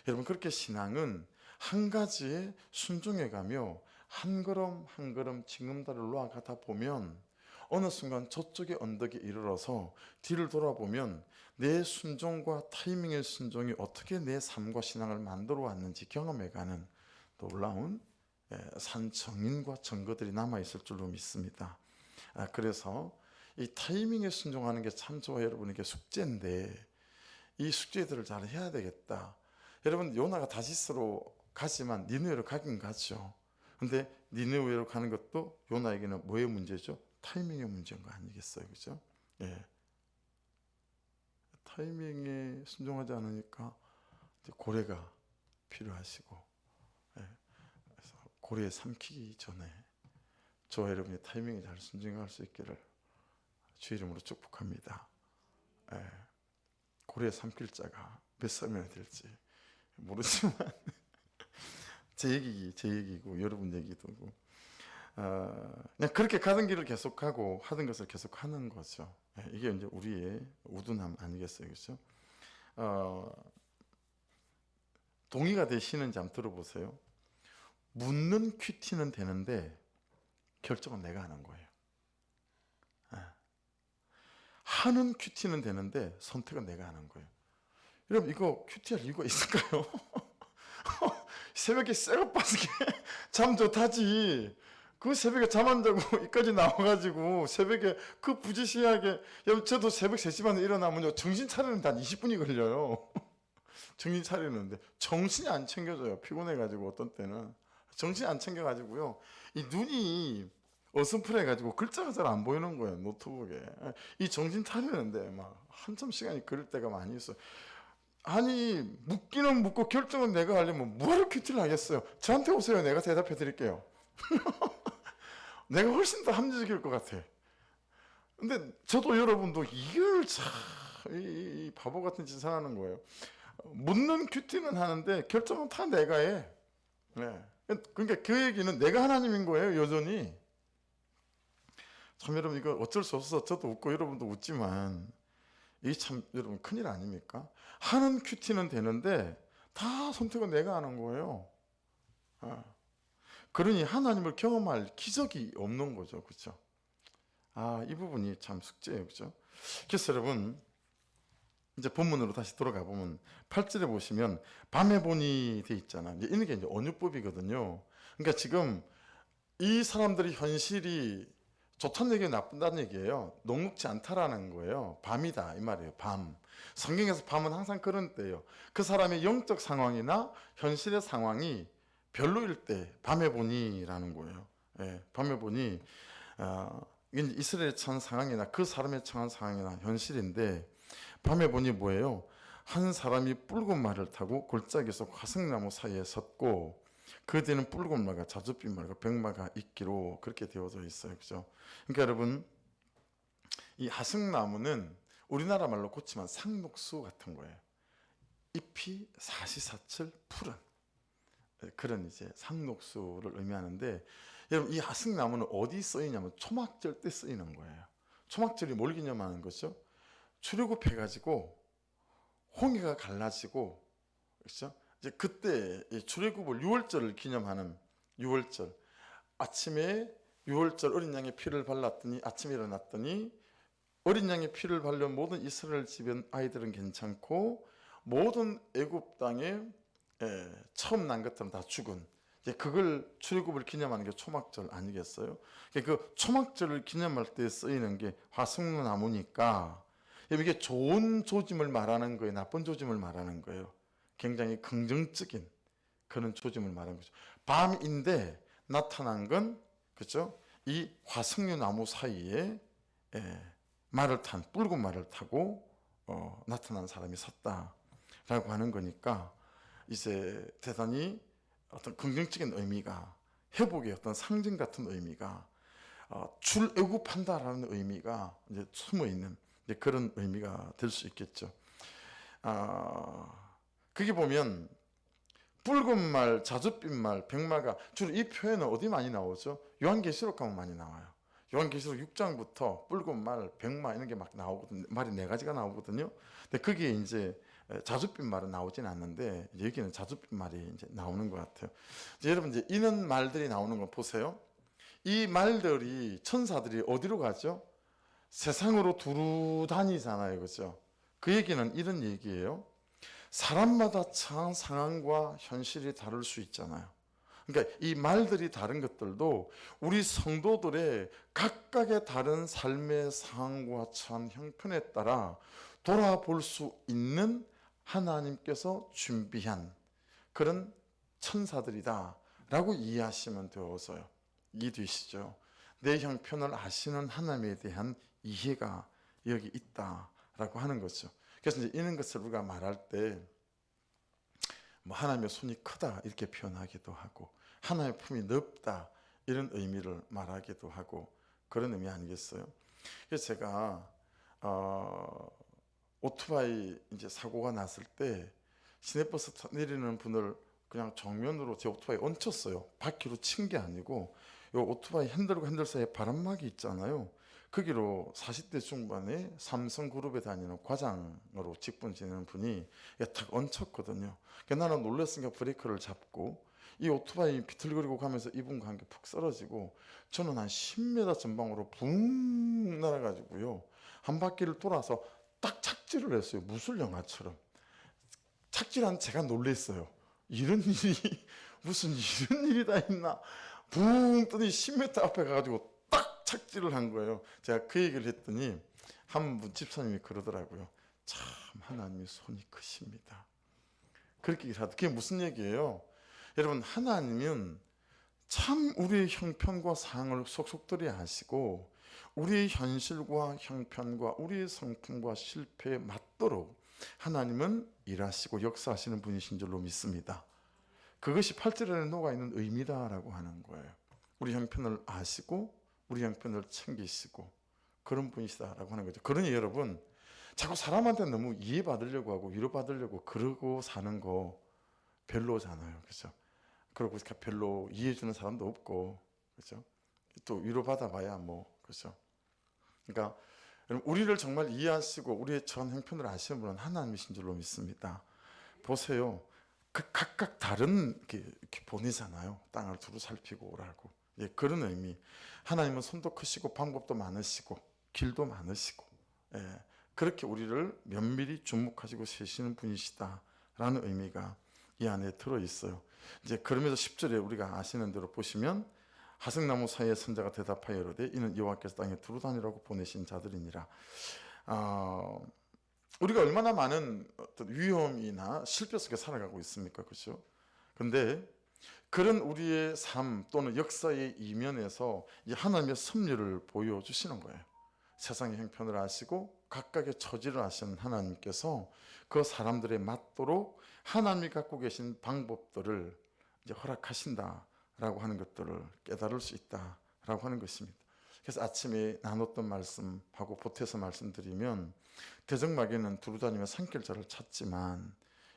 A: 여러분, 그렇게 신앙은 한 가지에 순종해 가며 한 걸음 한 걸음 징검다리를 놓아가다 보면 어느 순간 저쪽의 언덕에 이르러서 뒤를 돌아보면 내 순종과 타이밍의 순종이 어떻게 내 삶과 신앙을 만들어 왔는지 경험해가는 놀라운 산 정인과 증거들이 남아있을 줄로 믿습니다. 그래서 이 타이밍에 순종하는 게 참 저와 여러분에게 숙제인데 이 숙제들을 잘 해야 되겠다. 여러분, 요나가 다시스로 가지만 니느웨로 가긴 가죠. 근데 니느웨로 가는 것도 요나에게는 뭐의 문제죠? 타이밍의 문제인 거 아니겠어요, 그죠? 예. 타이밍에 순종하지 않으니까 고래가 필요하시고, 예. 그래서 고래에 삼키기 전에 저와 여러분의 타이밍에 잘 순종할 수 있기를 주 이름으로 축복합니다. 예. 고래에 삼킬 자가 몇 사람이나 될지 모르지만 제 얘기고 여러분 얘기도 그냥 그렇게 가던 길을 계속하고 하던 것을 계속하는 거죠. 이게 이제 우리의 우둔함 아니겠어요, 그렇죠? 동의가 되시는지 한번 들어보세요. 묻는 큐티는 되는데 결정은 내가 하는 거예요. 하는 큐티는 되는데 선택은 내가 하는 거예요. 여러분 이거 큐티할 이유가 있을까요? 새벽에 쇠가 빠지게 잠 좋다지. 그 새벽에 잠 안 자고 여기까지 나와가지고 새벽에 그 부지런하게, 여러분 저도 새벽 3시 반에 일어나면요 정신 차리는데 한 20분이 걸려요. 정신 차리는데 정신이 안 챙겨져요. 피곤해가지고 어떤 때는 정신이 안 챙겨가지고요 이 눈이 어슴푸레가지고 글자가 잘 안 보이는 거예요, 노트북에. 이 정신 차리는데 막 한참 시간이 걸릴 때가 많이 있어요. 아니 묻기는 묻고 결정은 내가 하려면 뭐하러 큐티를 하겠어요. 저한테 오세요. 내가 대답해 드릴게요. 내가 훨씬 더 합리적일 것 같아. 근데 저도 여러분도 이걸 참 이 바보 같은 짓을 하는 거예요. 묻는 큐티는 하는데 결정은 다 내가 해. 네. 그러니까 그 얘기는 내가 하나님인 거예요, 여전히. 참 여러분 이거 어쩔 수 없어서 저도 웃고 여러분도 웃지만 이게 참 여러분 큰일 아닙니까? 하는 큐티는 되는데 다 선택은 내가 하는 거예요. 그러니 하나님을 경험할 기적이 없는 거죠, 그렇죠? 이 부분이 참 숙제예요, 그렇죠? 그래서 여러분 이제 본문으로 다시 돌아가 보면 8절에 보시면 밤에 보니 돼 있잖아. 이제 이런 게 이제 언유법이거든요. 그러니까 지금 이 사람들의 현실이 좋다는 얘기예요, 나쁘다는 얘기예요? 녹록지 않다라는 거예요. 밤이다 이 말이에요. 밤. 성경에서 밤은 항상 그런 때예요. 그 사람의 영적 상황이나 현실의 상황이 별로일 때 밤에 보니라는 거예요. 예, 밤에 보니 이게 이스라엘에 처한 상황이나 그 사람의 처한 상황이나 현실인데 밤에 보니 뭐예요? 한 사람이 붉은 말을 타고 골짜기에서 화석나무 사이에 섰고 그 뒤에는 붉은 말과 자줏빛 말과 백마가 있기로 그렇게 되어져 있어요. 그죠? 그러니까 여러분 이 화석나무는 우리나라 말로 고치면 상록수 같은 거예요. 잎이 사시사철 푸른 그런 이제 상록수를 의미하는데, 여러분 이 화석나무는 어디 쓰이냐면 초막절 때 쓰이는 거예요. 초막절이 뭘 기념하는 거죠? 출애굽해가지고 홍해가 갈라지고, 그렇죠? 이제 그때 출애굽을 6월절을 기념하는 6월절 아침에 6월절 어린 양의 피를 발랐더니 아침에 일어났더니 어린 양의 피를 발른 모든 이스라엘 집안 아이들은 괜찮고 모든 애굽 땅에 처음 난 것들은 다 죽은, 그걸 출애굽을 기념하는 게 초막절 아니겠어요? 그 초막절을 기념할 때 쓰이는 게 화석나무니까 이게 좋은 조짐을 말하는 거예요, 나쁜 조짐을 말하는 거예요? 굉장히 긍정적인 그런 조짐을 말하는 거죠. 밤인데 나타난 건 그렇죠? 이 화석류 나무 사이에 말을 탄 붉은 말을 타고 나타난 사람이 섰다라고 하는 거니까 이제 대단히 어떤 긍정적인 의미가, 회복의 어떤 상징 같은 의미가, 출애굽한다라는 의미가 이제 숨어 있는 그런 의미가 될 수 있겠죠. 그게 보면 붉은 말, 자줏빛 말, 백마가 주로 이 표현은 어디 많이 나오죠? 요한계시록 가면 많이 나와요. 요한계시록 6장부터 붉은 말, 백마 이런 게 막 나오거든요. 말이 4가지가 나오거든요. 근데 그게 이제 자줏빛 말은 나오진 않는데 여기는 자줏빛 말이 이제 나오는 것 같아요. 이제 여러분 이제 이런 말들이 나오는 거 보세요. 이 말들이 천사들이 어디로 가죠? 세상으로 두루 다니잖아요, 그렇죠? 그 얘기는 이런 얘기예요. 사람마다 처한 상황과 현실이 다를 수 있잖아요. 그러니까 이 말들이 다른 것들도 우리 성도들의 각각의 다른 삶의 상황과 처한 형편에 따라 돌아볼 수 있는 하나님께서 준비한 그런 천사들이다 라고 이해하시면 되어서요. 이해되시죠? 내 형편을 아시는 하나님에 대한 이해가 여기 있다라고 하는 거죠. 그래서 이제 이런 것을 우리가 말할 때 뭐 하나님의 손이 크다 이렇게 표현하기도 하고 하나님의 품이 넓다 이런 의미를 말하기도 하고 그런 의미 아니겠어요? 그래서 제가 오토바이 이제 사고가 났을 때 시내버스 내리는 분을 그냥 정면으로 제 오토바이 얹혔어요. 바퀴로 친 게 아니고 요 오토바이 핸들과 핸들 사이에 바람막이 있잖아요. 거기로 40대 중반에 삼성그룹에 다니는 과장으로 직분 지내는 분이 탁 얹혔거든요. 그러니까 나는 놀랐으니까 브레이크를 잡고 이 오토바이 비틀거리고 가면서 이분과 함께 푹 쓰러지고 저는 한 10m 전방으로 붕 날아가지고요. 한 바퀴를 돌아서 딱 착지를 했어요. 무술 영화처럼. 착지한 제가 놀랐어요. 이런 일이 무슨 이런 일이 다 있나. 붕 뜨니 10m 앞에 가가지고 딱 착지를 한 거예요. 제가 그 얘기를 했더니 한 분 집사님이 그러더라고요. 참 하나님의 손이 크십니다. 그렇게 얘기를 하더라고요. 그게 무슨 얘기예요? 여러분, 하나님은 참 우리의 형편과 상황을 속속들이 아시고 우리의 현실과 형편과 우리의 성품과 실패에 맞도록 하나님은 일하시고 역사하시는 분이신 줄로 믿습니다. 그것이 8절에 녹아있는 의미다라고 하는 거예요. 우리 형편을 아시고 우리 형편을 챙기시고 그런 분이시다라고 하는 거죠. 그러니 여러분, 자꾸 사람한테 너무 이해받으려고 하고 위로받으려고 그러고 사는 거 별로잖아요. 그렇죠? 그리고 별로 이해해주는 사람도 없고, 그렇죠? 또 위로받아봐야 뭐, 그렇죠? 그러니까 우리를 정말 이해하시고 우리의 전 형편을 아시는 분은 하나님이신 줄로 믿습니다. 보세요. 각각 다른 이렇게 보내잖아요. 땅을 두루 살피고 오라고. 예, 그런 의미. 하나님은 손도 크시고 방법도 많으시고 길도 많으시고, 예, 그렇게 우리를 면밀히 주목하시고 세시는 분이시다라는 의미가 이 안에 들어 있어요. 이제 그러면서 10절에 우리가 아시는 대로 보시면 하석나무 사이에 선자가 대답하여 이르되 이는 여호와께서 땅에 두루 다니라고 보내신 자들이니라. 우리가 얼마나 많은 어떤 위험이나 실패 속에 살아가고 있습니까? 그렇죠? 근데 그런 우리의 삶 또는 역사의 이면에서 이 하나님의 섭리를 보여주시는 거예요. 세상의 형편을 아시고 각각의 처지를 아시는 하나님께서 그 사람들에 맞도록 하나님이 갖고 계신 방법들을 이제 허락하신다라고 하는 것들을 깨달을 수 있다라고 하는 것입니다. 그래서 아침에 나눴던 말씀하고 보태서 말씀드리면 대적마귀는 두루다니며 산길자를 찾지만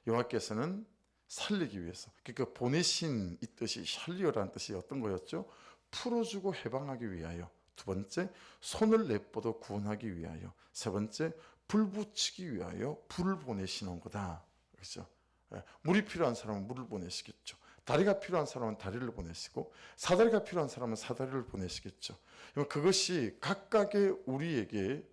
A: 여호와께서는 살리기 위해서, 그러니까 보내신 이 뜻이 샬리오라는 뜻이 어떤 거였죠? 풀어주고 해방하기 위하여. 두 번째, 손을 내뻗어 구원하기 위하여. 세 번째, 불 붙이기 위하여 불을 보내시는 거다. 그렇죠? 물이 필요한 사람은 물을 보내시겠죠. 다리가 필요한 사람은 다리를 보내시고 사다리가 필요한 사람은 사다리를 보내시겠죠. 그것이 각각의 우리에게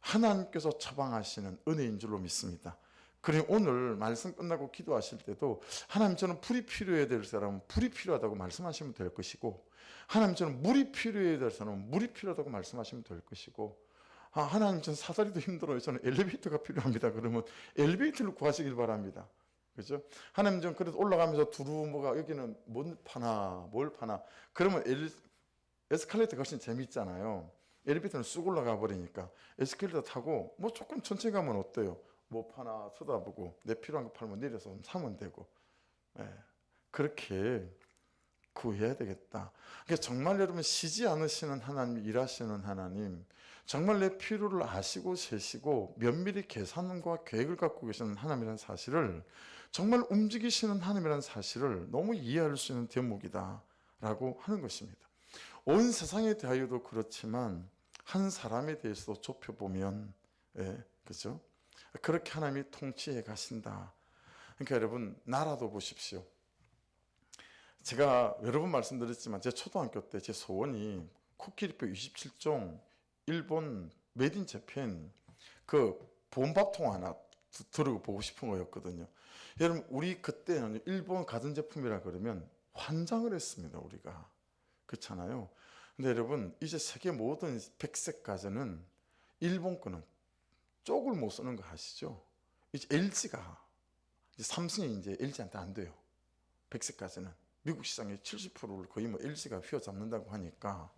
A: 하나님께서 처방하시는 은혜인 줄로 믿습니다. 그래 오늘 말씀 끝나고 기도하실 때도 하나님 저는 불이 필요해야 될 사람은 불이 필요하다고 말씀하시면 될 것이고, 하나님 저는 물이 필요해야 될 사람은 물이 필요하다고 말씀하시면 될 것이고, 하나님 저는 사다리도 힘들어요. 저는 엘리베이터가 필요합니다. 그러면 엘리베이터를 구하시길 바랍니다. 그죠? 하나님 좀 그래도 올라가면서 두루 뭐가 여기는 뭘 파나 그러면 에스컬레이터가 훨씬 재밌잖아요. 엘리베이터는 쑥 올라가 버리니까 에스컬레이터 타고 뭐 조금 천천히 가면 어때요? 뭐 파나 쳐다보고 내 필요한 거 팔면 내려서 사면 되고, 예, 그렇게 구해야 되겠다. 그러니까 정말 여러분 쉬지 않으시는 하나님, 일하시는 하나님, 정말 내 필요를 아시고 세시고 면밀히 계산과 계획을 갖고 계시는 하나님이라는 사실을, 정말 움직이시는 하나님이라는 사실을 너무 이해할 수 있는 대목이다라고 하는 것입니다. 온 세상에 대하여도 그렇지만 한 사람에 대해서도 좁혀보면, 예, 그죠? 그렇게 하나님이 통치해 가신다. 그러니까 여러분, 나라도 보십시오. 제가 여러 번 말씀드렸지만 제 초등학교 때 제 소원이 코끼리뼈 27종 일본 메딘 재팬 그 본밥통 하나 들고 보고 싶은 거였거든요. 여러분, 우리 그때는 일본 가전제품이라 그러면 환장을 했습니다. 우리가. 그렇잖아요. 근데 여러분, 이제 세계 모든 백색 가전은 일본 거는 쪽을 못 쓰는 거 아시죠? 이제 LG가, 이제 삼성이 이제 LG한테 안 돼요. 백색 가전은. 미국 시장의 70%를 거의 뭐 LG가 휘어잡는다고 하니까,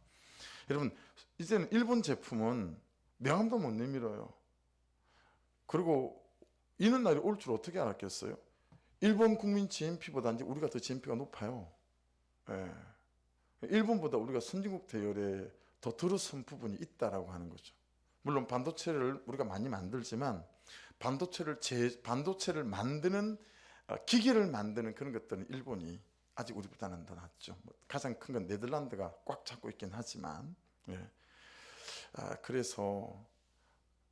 A: 여러분, 이제는 일본 제품은 명함도 못 내밀어요. 그리고 이런 날이 올 줄 어떻게 알았겠어요? 일본 국민 GNP보다 이제 우리가 더 GNP가 높아요. 예. 일본보다 우리가 선진국 대열에 더 들어선 부분이 있다라고 하는 거죠. 물론 반도체를 우리가 많이 만들지만 반도체를 만드는 기계를 만드는 그런 것들은 일본이 아직 우리보다는 더 낫죠. 가장 큰 건 네덜란드가 꽉 잡고 있긴 하지만, 예. 그래서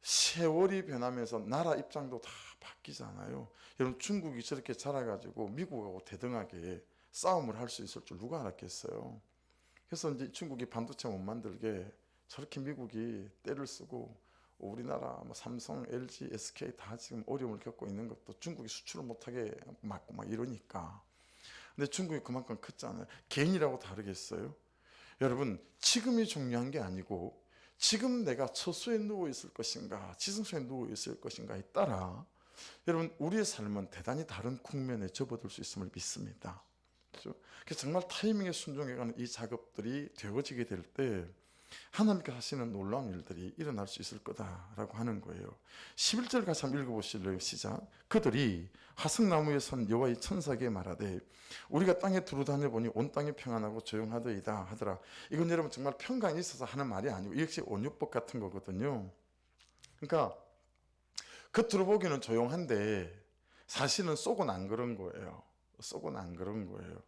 A: 세월이 변하면서 나라 입장도 다 바뀌잖아요. 여러분, 중국이 저렇게 자라가지고 미국하고 대등하게 싸움을 할 수 있을 줄 누가 알았겠어요. 그래서 이제 중국이 반도체 못 만들게 저렇게 미국이 때를 쓰고, 우리나라 뭐 삼성, LG, SK 다 지금 어려움을 겪고 있는 것도 중국이 수출을 못하게 막고 막 이러니까. 근데 중국이 그만큼 컸잖아요. 개인이라고 다르겠어요? 여러분, 지금이 중요한 게 아니고 지금 내가 처소에 누워 있을 것인가, 지성소에 누워 있을 것인가에 따라 여러분, 우리의 삶은 대단히 다른 국면에 접어들 수 있음을 믿습니다. 그렇죠? 그래서 정말 타이밍에 순종해가는 이 작업들이 되어지게 될 때 하나님께서 하시는 놀라운 일들이 일어날 수 있을 거다라고 하는 거예요. 11절 같이 한번 읽어보실래요? 시작. 그들이 화석나무에 선 여호와의 천사에게 말하되 우리가 땅에 두루다녀 보니 온 땅이 평안하고 조용하더이다 하더라. 이건 여러분 정말 평강이 있어서 하는 말이 아니고 역시 온유법 같은 거거든요. 그러니까 겉으로 보기는 조용한데 사실은 속은 안 그런 거예요. 속은 안 그런 거예요.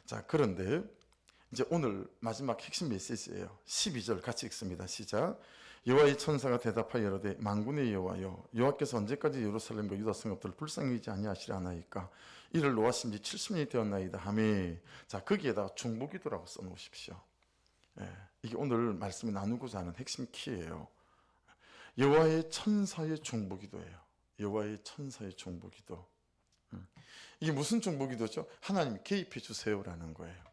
A: 자, 그런데 이제 오늘 마지막 핵심 메시지예요. 12절 같이 읽습니다. 시작. 여호와의 천사가 대답하여 이르되 만군의 여호와여, 여호와께서 언제까지 예루살렘과 유다 성읍들을 불쌍히 여기지 아니하시려 하나이까? 이를 노하신 지 70년이 되었나이다 하매. 자, 거기에다가 중보기도라고 써놓으십시오. 이게 오늘 말씀을 나누고자 하는 핵심 키예요. 여호와의 천사의 중보기도예요. 여호와의 천사의 중보기도. 이게 무슨 중보기도죠? 하나님 개입해 주세요라는 거예요.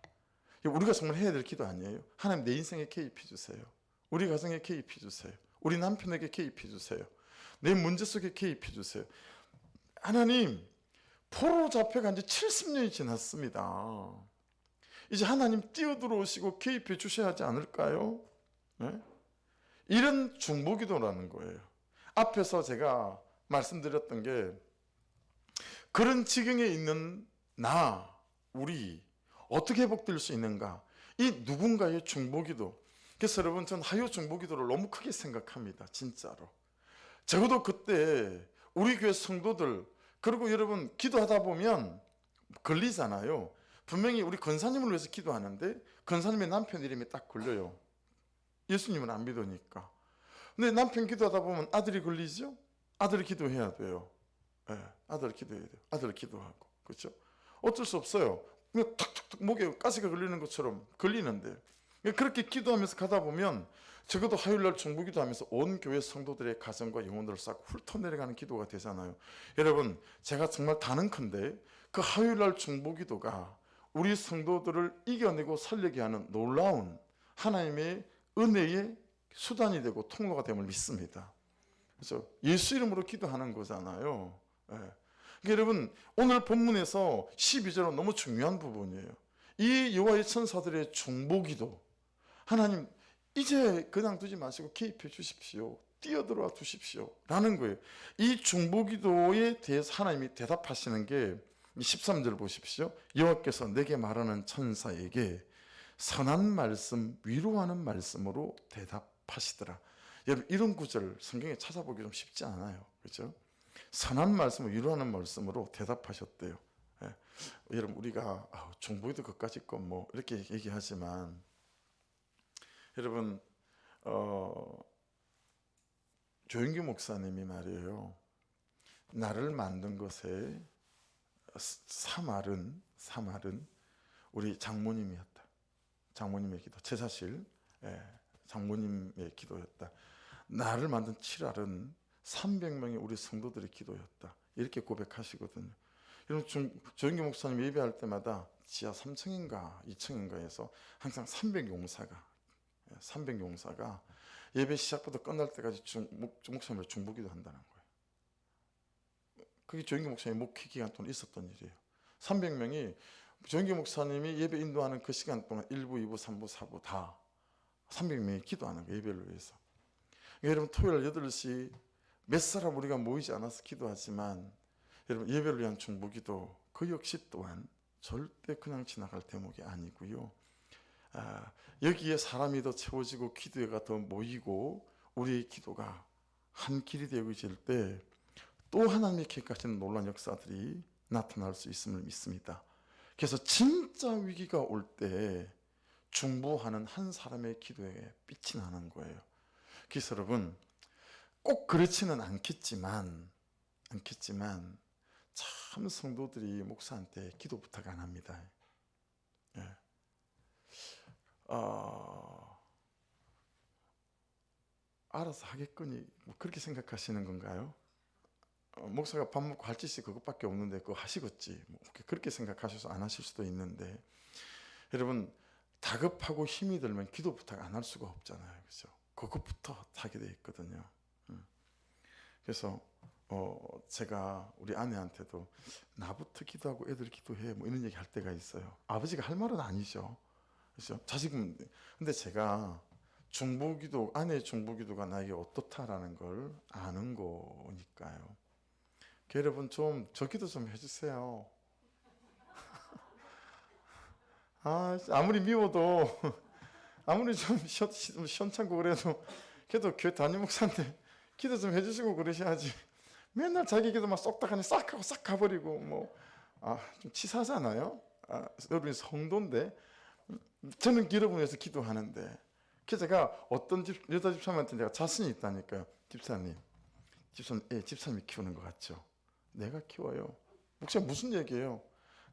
A: 우리가 정말 해야 될 기도 아니에요? 하나님 내 인생에 개입해 주세요. 우리 가정에 개입해 주세요. 우리 남편에게 개입해 주세요. 내 문제 속에 개입해 주세요. 하나님, 포로로 잡혀간 지 70년이 지났습니다. 이제 하나님 뛰어들어오시고 개입해 주셔야 하지 않을까요? 네? 이런 중보기도라는 거예요. 앞에서 제가 말씀드렸던 게 그런 지경에 있는 우리 어떻게 회복될 수 있는가? 이 누군가의 중보기도. 그래서 여러분, 전 하요 중보기도를 너무 크게 생각합니다. 진짜로. 적어도 그때 우리 교회 성도들, 그리고 여러분 기도하다 보면 걸리잖아요. 분명히 우리 권사님을 위해서 기도하는데 권사님의 남편 이름이 딱 걸려요. 예수님은 안 믿으니까. 근데 남편 기도하다 보면 아들이 걸리죠? 아들이 기도해야 돼요. 아들 기도해야 돼요. 아들 기도하고. 그렇죠? 어쩔 수 없어요. 그냥 탁탁탁 목에 가시가 걸리는 것처럼 걸리는데, 그렇게 기도하면서 가다 보면 적어도 화요일날 중보기도 하면서 온 교회 성도들의 가정과 영혼들을 싹 훑어내려가는 기도가 되잖아요. 여러분, 제가 정말 단언컨대 그 화요일날 중보기도가 우리 성도들을 이겨내고 살리게 하는 놀라운 하나님의 은혜의 수단이 되고 통로가 됨을 믿습니다. 그래서 예수 이름으로 기도하는 거잖아요. 그러니까 여러분, 오늘 본문에서 12절은 너무 중요한 부분이에요. 이 여호와의 천사들의 중보기도, 하나님 이제 그냥 두지 마시고 개입해 주십시오. 뛰어들어와 주십시오 라는 거예요. 이 중보기도에 대해서 하나님이 대답하시는 게 13절 보십시오. 여호와께서 내게 말하는 천사에게 선한 말씀, 위로하는 말씀으로 대답하시더라. 여러분, 이런 구절 성경에 찾아보기 좀 쉽지 않아요. 그렇죠? 선한 말씀을 위로하는 말씀으로 대답하셨대요. 여러분, 우리가 중보기도 그까짓 건 뭐 이렇게 얘기하지만, 여러분, 조영규 목사님이 말이에요. 나를 만든 것에 사말은 우리 장모님이었다. 장모님의 기도, 제사실 장모님의 기도였다. 나를 만든 7알은 300명의 우리 성도들의 기도였다. 이렇게 고백하시거든요. 여러분, 조영기 목사님 예배할 때마다 지하 3층인가 2층인가에서 항상 300용사가 예배 시작부터 끝날 때까지 목사님을 중보기도 한다는 거예요. 그게 조영기 목사님 목회 기간 동안 있었던 일이에요. 300명이 조영기 목사님이 예배 인도하는 그 시간 동안 1부, 2부, 3부, 4부 다 300명이 기도하는 거예요. 예배를 위해서. 여러분, 토요일 8시 몇 사람 우리가 모이지 않아서 기도하지만, 여러분, 예배를 위한 중보기도 그 역시 또한 절대 그냥 지나갈 대목이 아니고요. 여기에 사람이 더 채워지고 기도회가 더 모이고 우리의 기도가 한 길이 되어질 때 또 하나님의 계획하시는 놀라운 역사들이 나타날 수 있음을 믿습니다. 그래서 진짜 위기가 올 때 중보하는 한 사람의 기도에 빛이 나는 거예요. 그래서 여러분 꼭 그렇지는 않겠지만 참 성도들이 목사한테 기도 부탁 안 합니다. 예. 알아서 하겠거니 뭐 그렇게 생각하시는 건가요? 목사가 밥 먹고 할 짓이 그것밖에 없는데 그거 하시겠지 뭐 그렇게 생각하셔서 안 하실 수도 있는데, 여러분 다급하고 힘이 들면 기도 부탁 안 할 수가 없잖아요. 그렇죠? 그것부터 하게 돼 있거든요. 그래서 제가 우리 아내한테도 나부터 기도하고 애들 기도해 뭐 이런 얘기 할 때가 있어요. 아버지가 할 말은 아니죠. 그렇죠? 자식은. 근데 제가 중보기도, 아내의 중보기도가 나에게 어떻다라는 걸 아는 거니까요. 여러분 좀 저 기도 좀 해주세요. 아무리 미워도 아무리 좀 시원찮고 그래도 교회 담임 목사인데 기도 좀 해주시고 그러셔야지. 맨날 자기 기도만 쏙딱 하니 싹 하고 싹 가버리고 좀 치사하잖아요. 여러분이 성도인데 저는 여러분을 위해서 기도하는데. 그래서 제가 어떤 여자 집사님한테 제가 자신이 있다니까요. 집사님이 키우는 것 같죠? 내가 키워요. 목사님 무슨 얘기예요?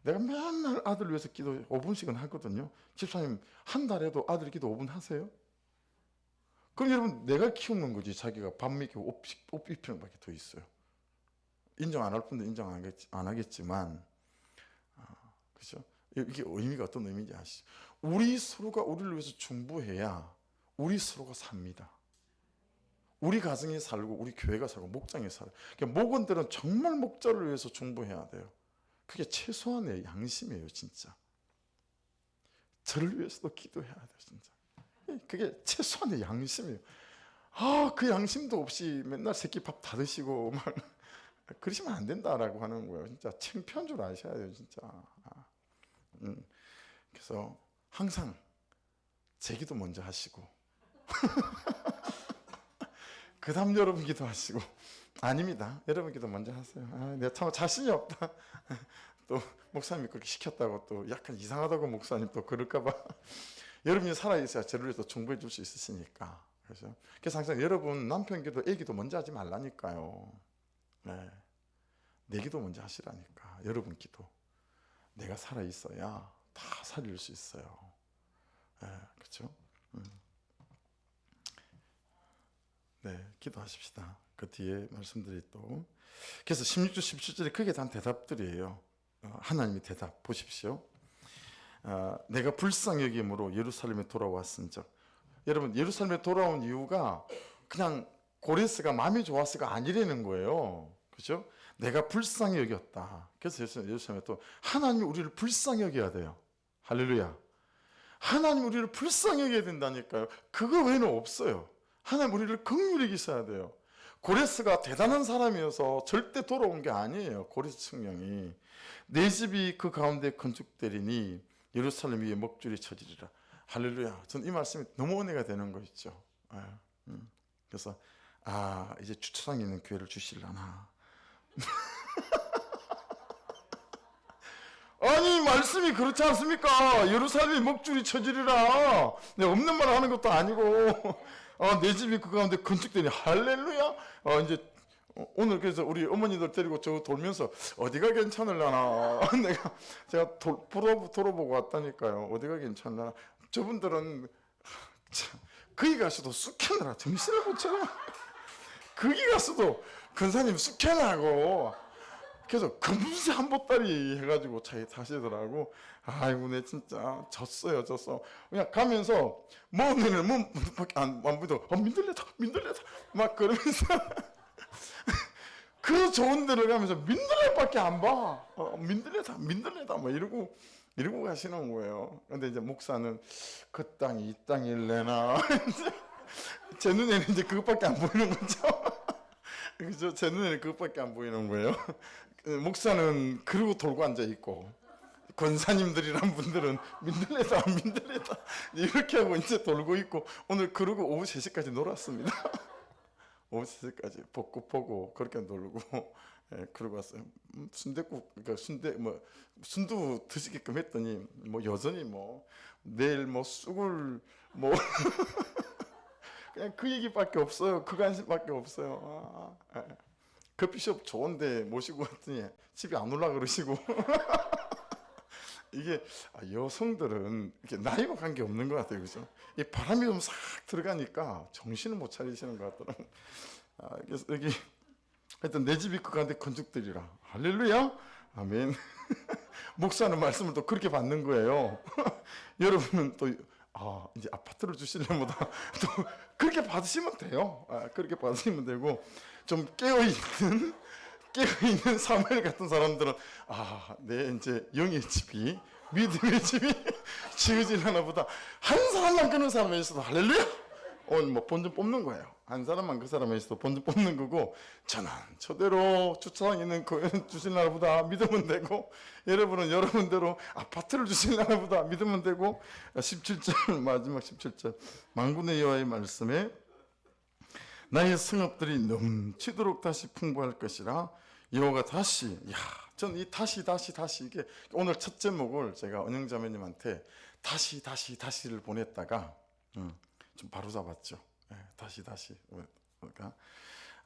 A: 내가 맨날 아들 위해서 기도 5분씩은 하거든요. 집사님 한 달에도 아들 기도 5분 하세요? 그럼 여러분 내가 키우는 거지. 자기가 밥 먹이고 옷 입히는 밖에 더 있어요. 인정 안 할 분도 인정 안 하겠지만 그렇죠? 이게 의미가 어떤 의미인지 아시죠? 우리 서로가 우리를 위해서 중보해야 우리 서로가 삽니다. 우리 가정이 살고 우리 교회가 살고 목장이 살아요. 그러니까 목원들은 정말 목자를 위해서 중보해야 돼요. 그게 최소한의 양심이에요. 진짜 저를 위해서도 기도해야 돼요. 진짜 그게 최소한의 양심이에요. 그 양심도 없이 맨날 새끼 밥 다 드시고 막 그러시면 안 된다라고 하는 거예요. 진짜 창피한 줄 아셔야 돼요. 진짜. 그래서 항상 제 기도 먼저 하시고 그 다음 여러분 기도하시고. 아닙니다. 여러분 기도 먼저 하세요. 내가 참 자신이 없다. 또 목사님이 그렇게 시켰다고 또 약간 이상하다고 목사님 또 그럴까봐. 여러분이 살아있어야 저를 위해서 중보해 줄 수 있으시니까. 그래서 항상 여러분 남편 기도, 애 기도 먼저 하지 말라니까요. 네. 내 기도 먼저 하시라니까. 여러분 기도. 내가 살아있어야 다 살릴 수 있어요. 네, 그렇죠? 네, 기도하십시다. 그 뒤에 말씀들이 또. 그래서 16절 17절에 크게 단 대답들이에요. 하나님의 대답 보십시오. 내가 불쌍히 여김으로 예루살렘에 돌아왔은즉. 여러분 예루살렘에 돌아온 이유가 그냥 고레스가 마음이 좋았어가 아니라는 거예요. 그렇죠? 내가 불쌍히 여겼다. 그래서 예루살렘에 또 하나님이 우리를 불쌍히 여겨야 돼요. 할렐루야. 하나님 우리를 불쌍히 여겨야 된다니까요. 그거 외에는 없어요. 하나님 우리를 긍휼히 여기셔야 돼요. 고레스가 대단한 사람이어서 절대 돌아온 게 아니에요. 고레스 측령이. 내 집이 그 가운데 건축되리니 예루살렘 위에 먹줄이 쳐지리라. 할렐루야. 전 이 말씀이 너무 은혜가 되는 거 있죠. 그래서 이제 주차장에 있는 교회를 주실라나. 아니 말씀이 그렇지 않습니까? 예루살렘에 먹줄이 쳐지리라. 내가 없는 말 하는 것도 아니고 내 집이 그 가운데 건축되니 할렐루야. 이제 오늘 그래서 우리 어머니들 데리고 저 돌면서 어디가 괜찮을라나. 제가 돌아보고 왔다니까요. 어디가 괜찮을라나. 저분들은 거기 가서도 숙회느라 정신을 못 차려. 거기 가서도 근사님 숙회나고. 그래서 금세 한 보따리 해가지고 차에 타시더라고. 아이고 내 진짜 졌어요. 그냥 가면서 문밖에 안 보이도 민들레다 막 그러면서 그 좋은 데를 가면서 민들레밖에 안 봐. 민들레다 막 이러고 가시는 거예요. 근데 이제 목사는 그 땅이 이 땅일래나. 제 눈에는 이제 그것밖에 안 보이는 거죠. 그죠? 제 눈에는 그것밖에 안 보이는 거예요. 목사는 그러고 돌고 앉아 있고 권사님들이란 분들은 민들레다 이렇게 하고 이제 돌고 있고, 오늘 그러고 오후 3시까지 놀았습니다. 오후 3시까지 벚꽃 보고 그렇게 놀고. 예, 그러고 왔어요. 순댓국, 그러니까 순두 드시게끔 했더니 뭐 여전히 뭐 내일 뭐 쑥을 뭐 그냥 그 얘기밖에 없어요. 그 관심밖에 없어요. 커피숍 좋은데 모시고 왔더니 집에 안 올라 그러시고 이게 여성들은 이렇게 나이와 관계 없는 것 같아요, 그죠? 이 바람이 좀 싹 들어가니까 정신을 못 차리시는 것 같더라고요. 그래서 여기 하여튼 내 집이 그간데 건축들이라 할렐루야 아멘. 목사는 말씀을 또 그렇게 받는 거예요. 여러분은 또 이제 아파트를 주시려면 또 그렇게 받으시면 돼요. 그렇게 받으시면 되고 좀 깨어있는 사무엘 같은 사람들은 내 이제 영의 집이 믿음의 집이 지어지려나 보다. 한 사람만 그런 사람이 있어도 할렐루야. 오늘 뭐 본전 뽑는 거예요. 한 사람만 그 사람에 있어도 본전 뽑는 거고, 저는 저대로 주차장 있는 그 주실라나 보다 믿으면 되고, 여러분은 여러분대로 아파트를 주실라나 보다 믿으면 되고. 17절 마지막 17절 만군의 여호와의 말씀에 나의 성읍들이 넘치도록 다시 풍부할 것이라. 여호와가 다시, 전 이 다시 이게 오늘 첫 제목을 제가 은영자매님한테 다시를 보냈다가 좀 바로 잡았죠. 다시 그러니까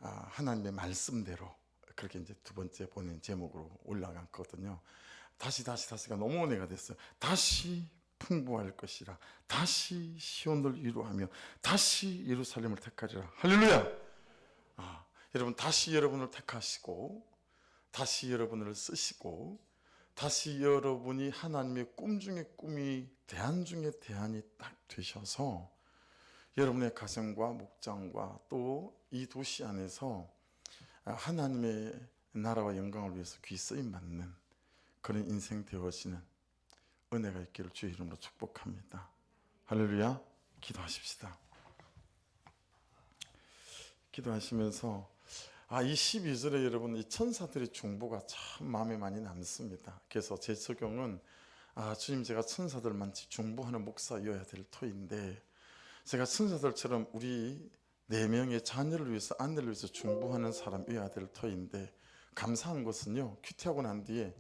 A: 하나님의 말씀대로 그렇게 이제 두 번째 보낸 제목으로 올라갔거든요. 다시가 너무 은혜가 됐어요. 다시 풍부할 것이라. 다시 시온을 위로하며 다시 예루살렘을 택하리라. 할렐루야. 여러분 다시 여러분을 택하시고 다시 여러분을 쓰시고 다시 여러분이 하나님의 꿈 중에 꿈이 대안 중에 대안이 딱 되셔서 여러분의 가정과 목장과 또 이 도시 안에서 하나님의 나라와 영광을 위해서 귀 쓰임 받는 그런 인생 되어지는 은혜가 있기를 주의 이름으로 축복합니다. 할렐루야. 기도하십시다. 기도하시면서 이 12절에 여러분 이 천사들의 중보가 참 마음에 많이 남습니다. 그래서 제 적용은 주님, 제가 천사들만 중보하는 목사여야 될 터인데 제가 천사들처럼 우리 4명의 자녀를 위해서, 아내를 위해서 중보하는 사람이어야 될 터인데, 감사한 것은요, 큐티하고 난 뒤에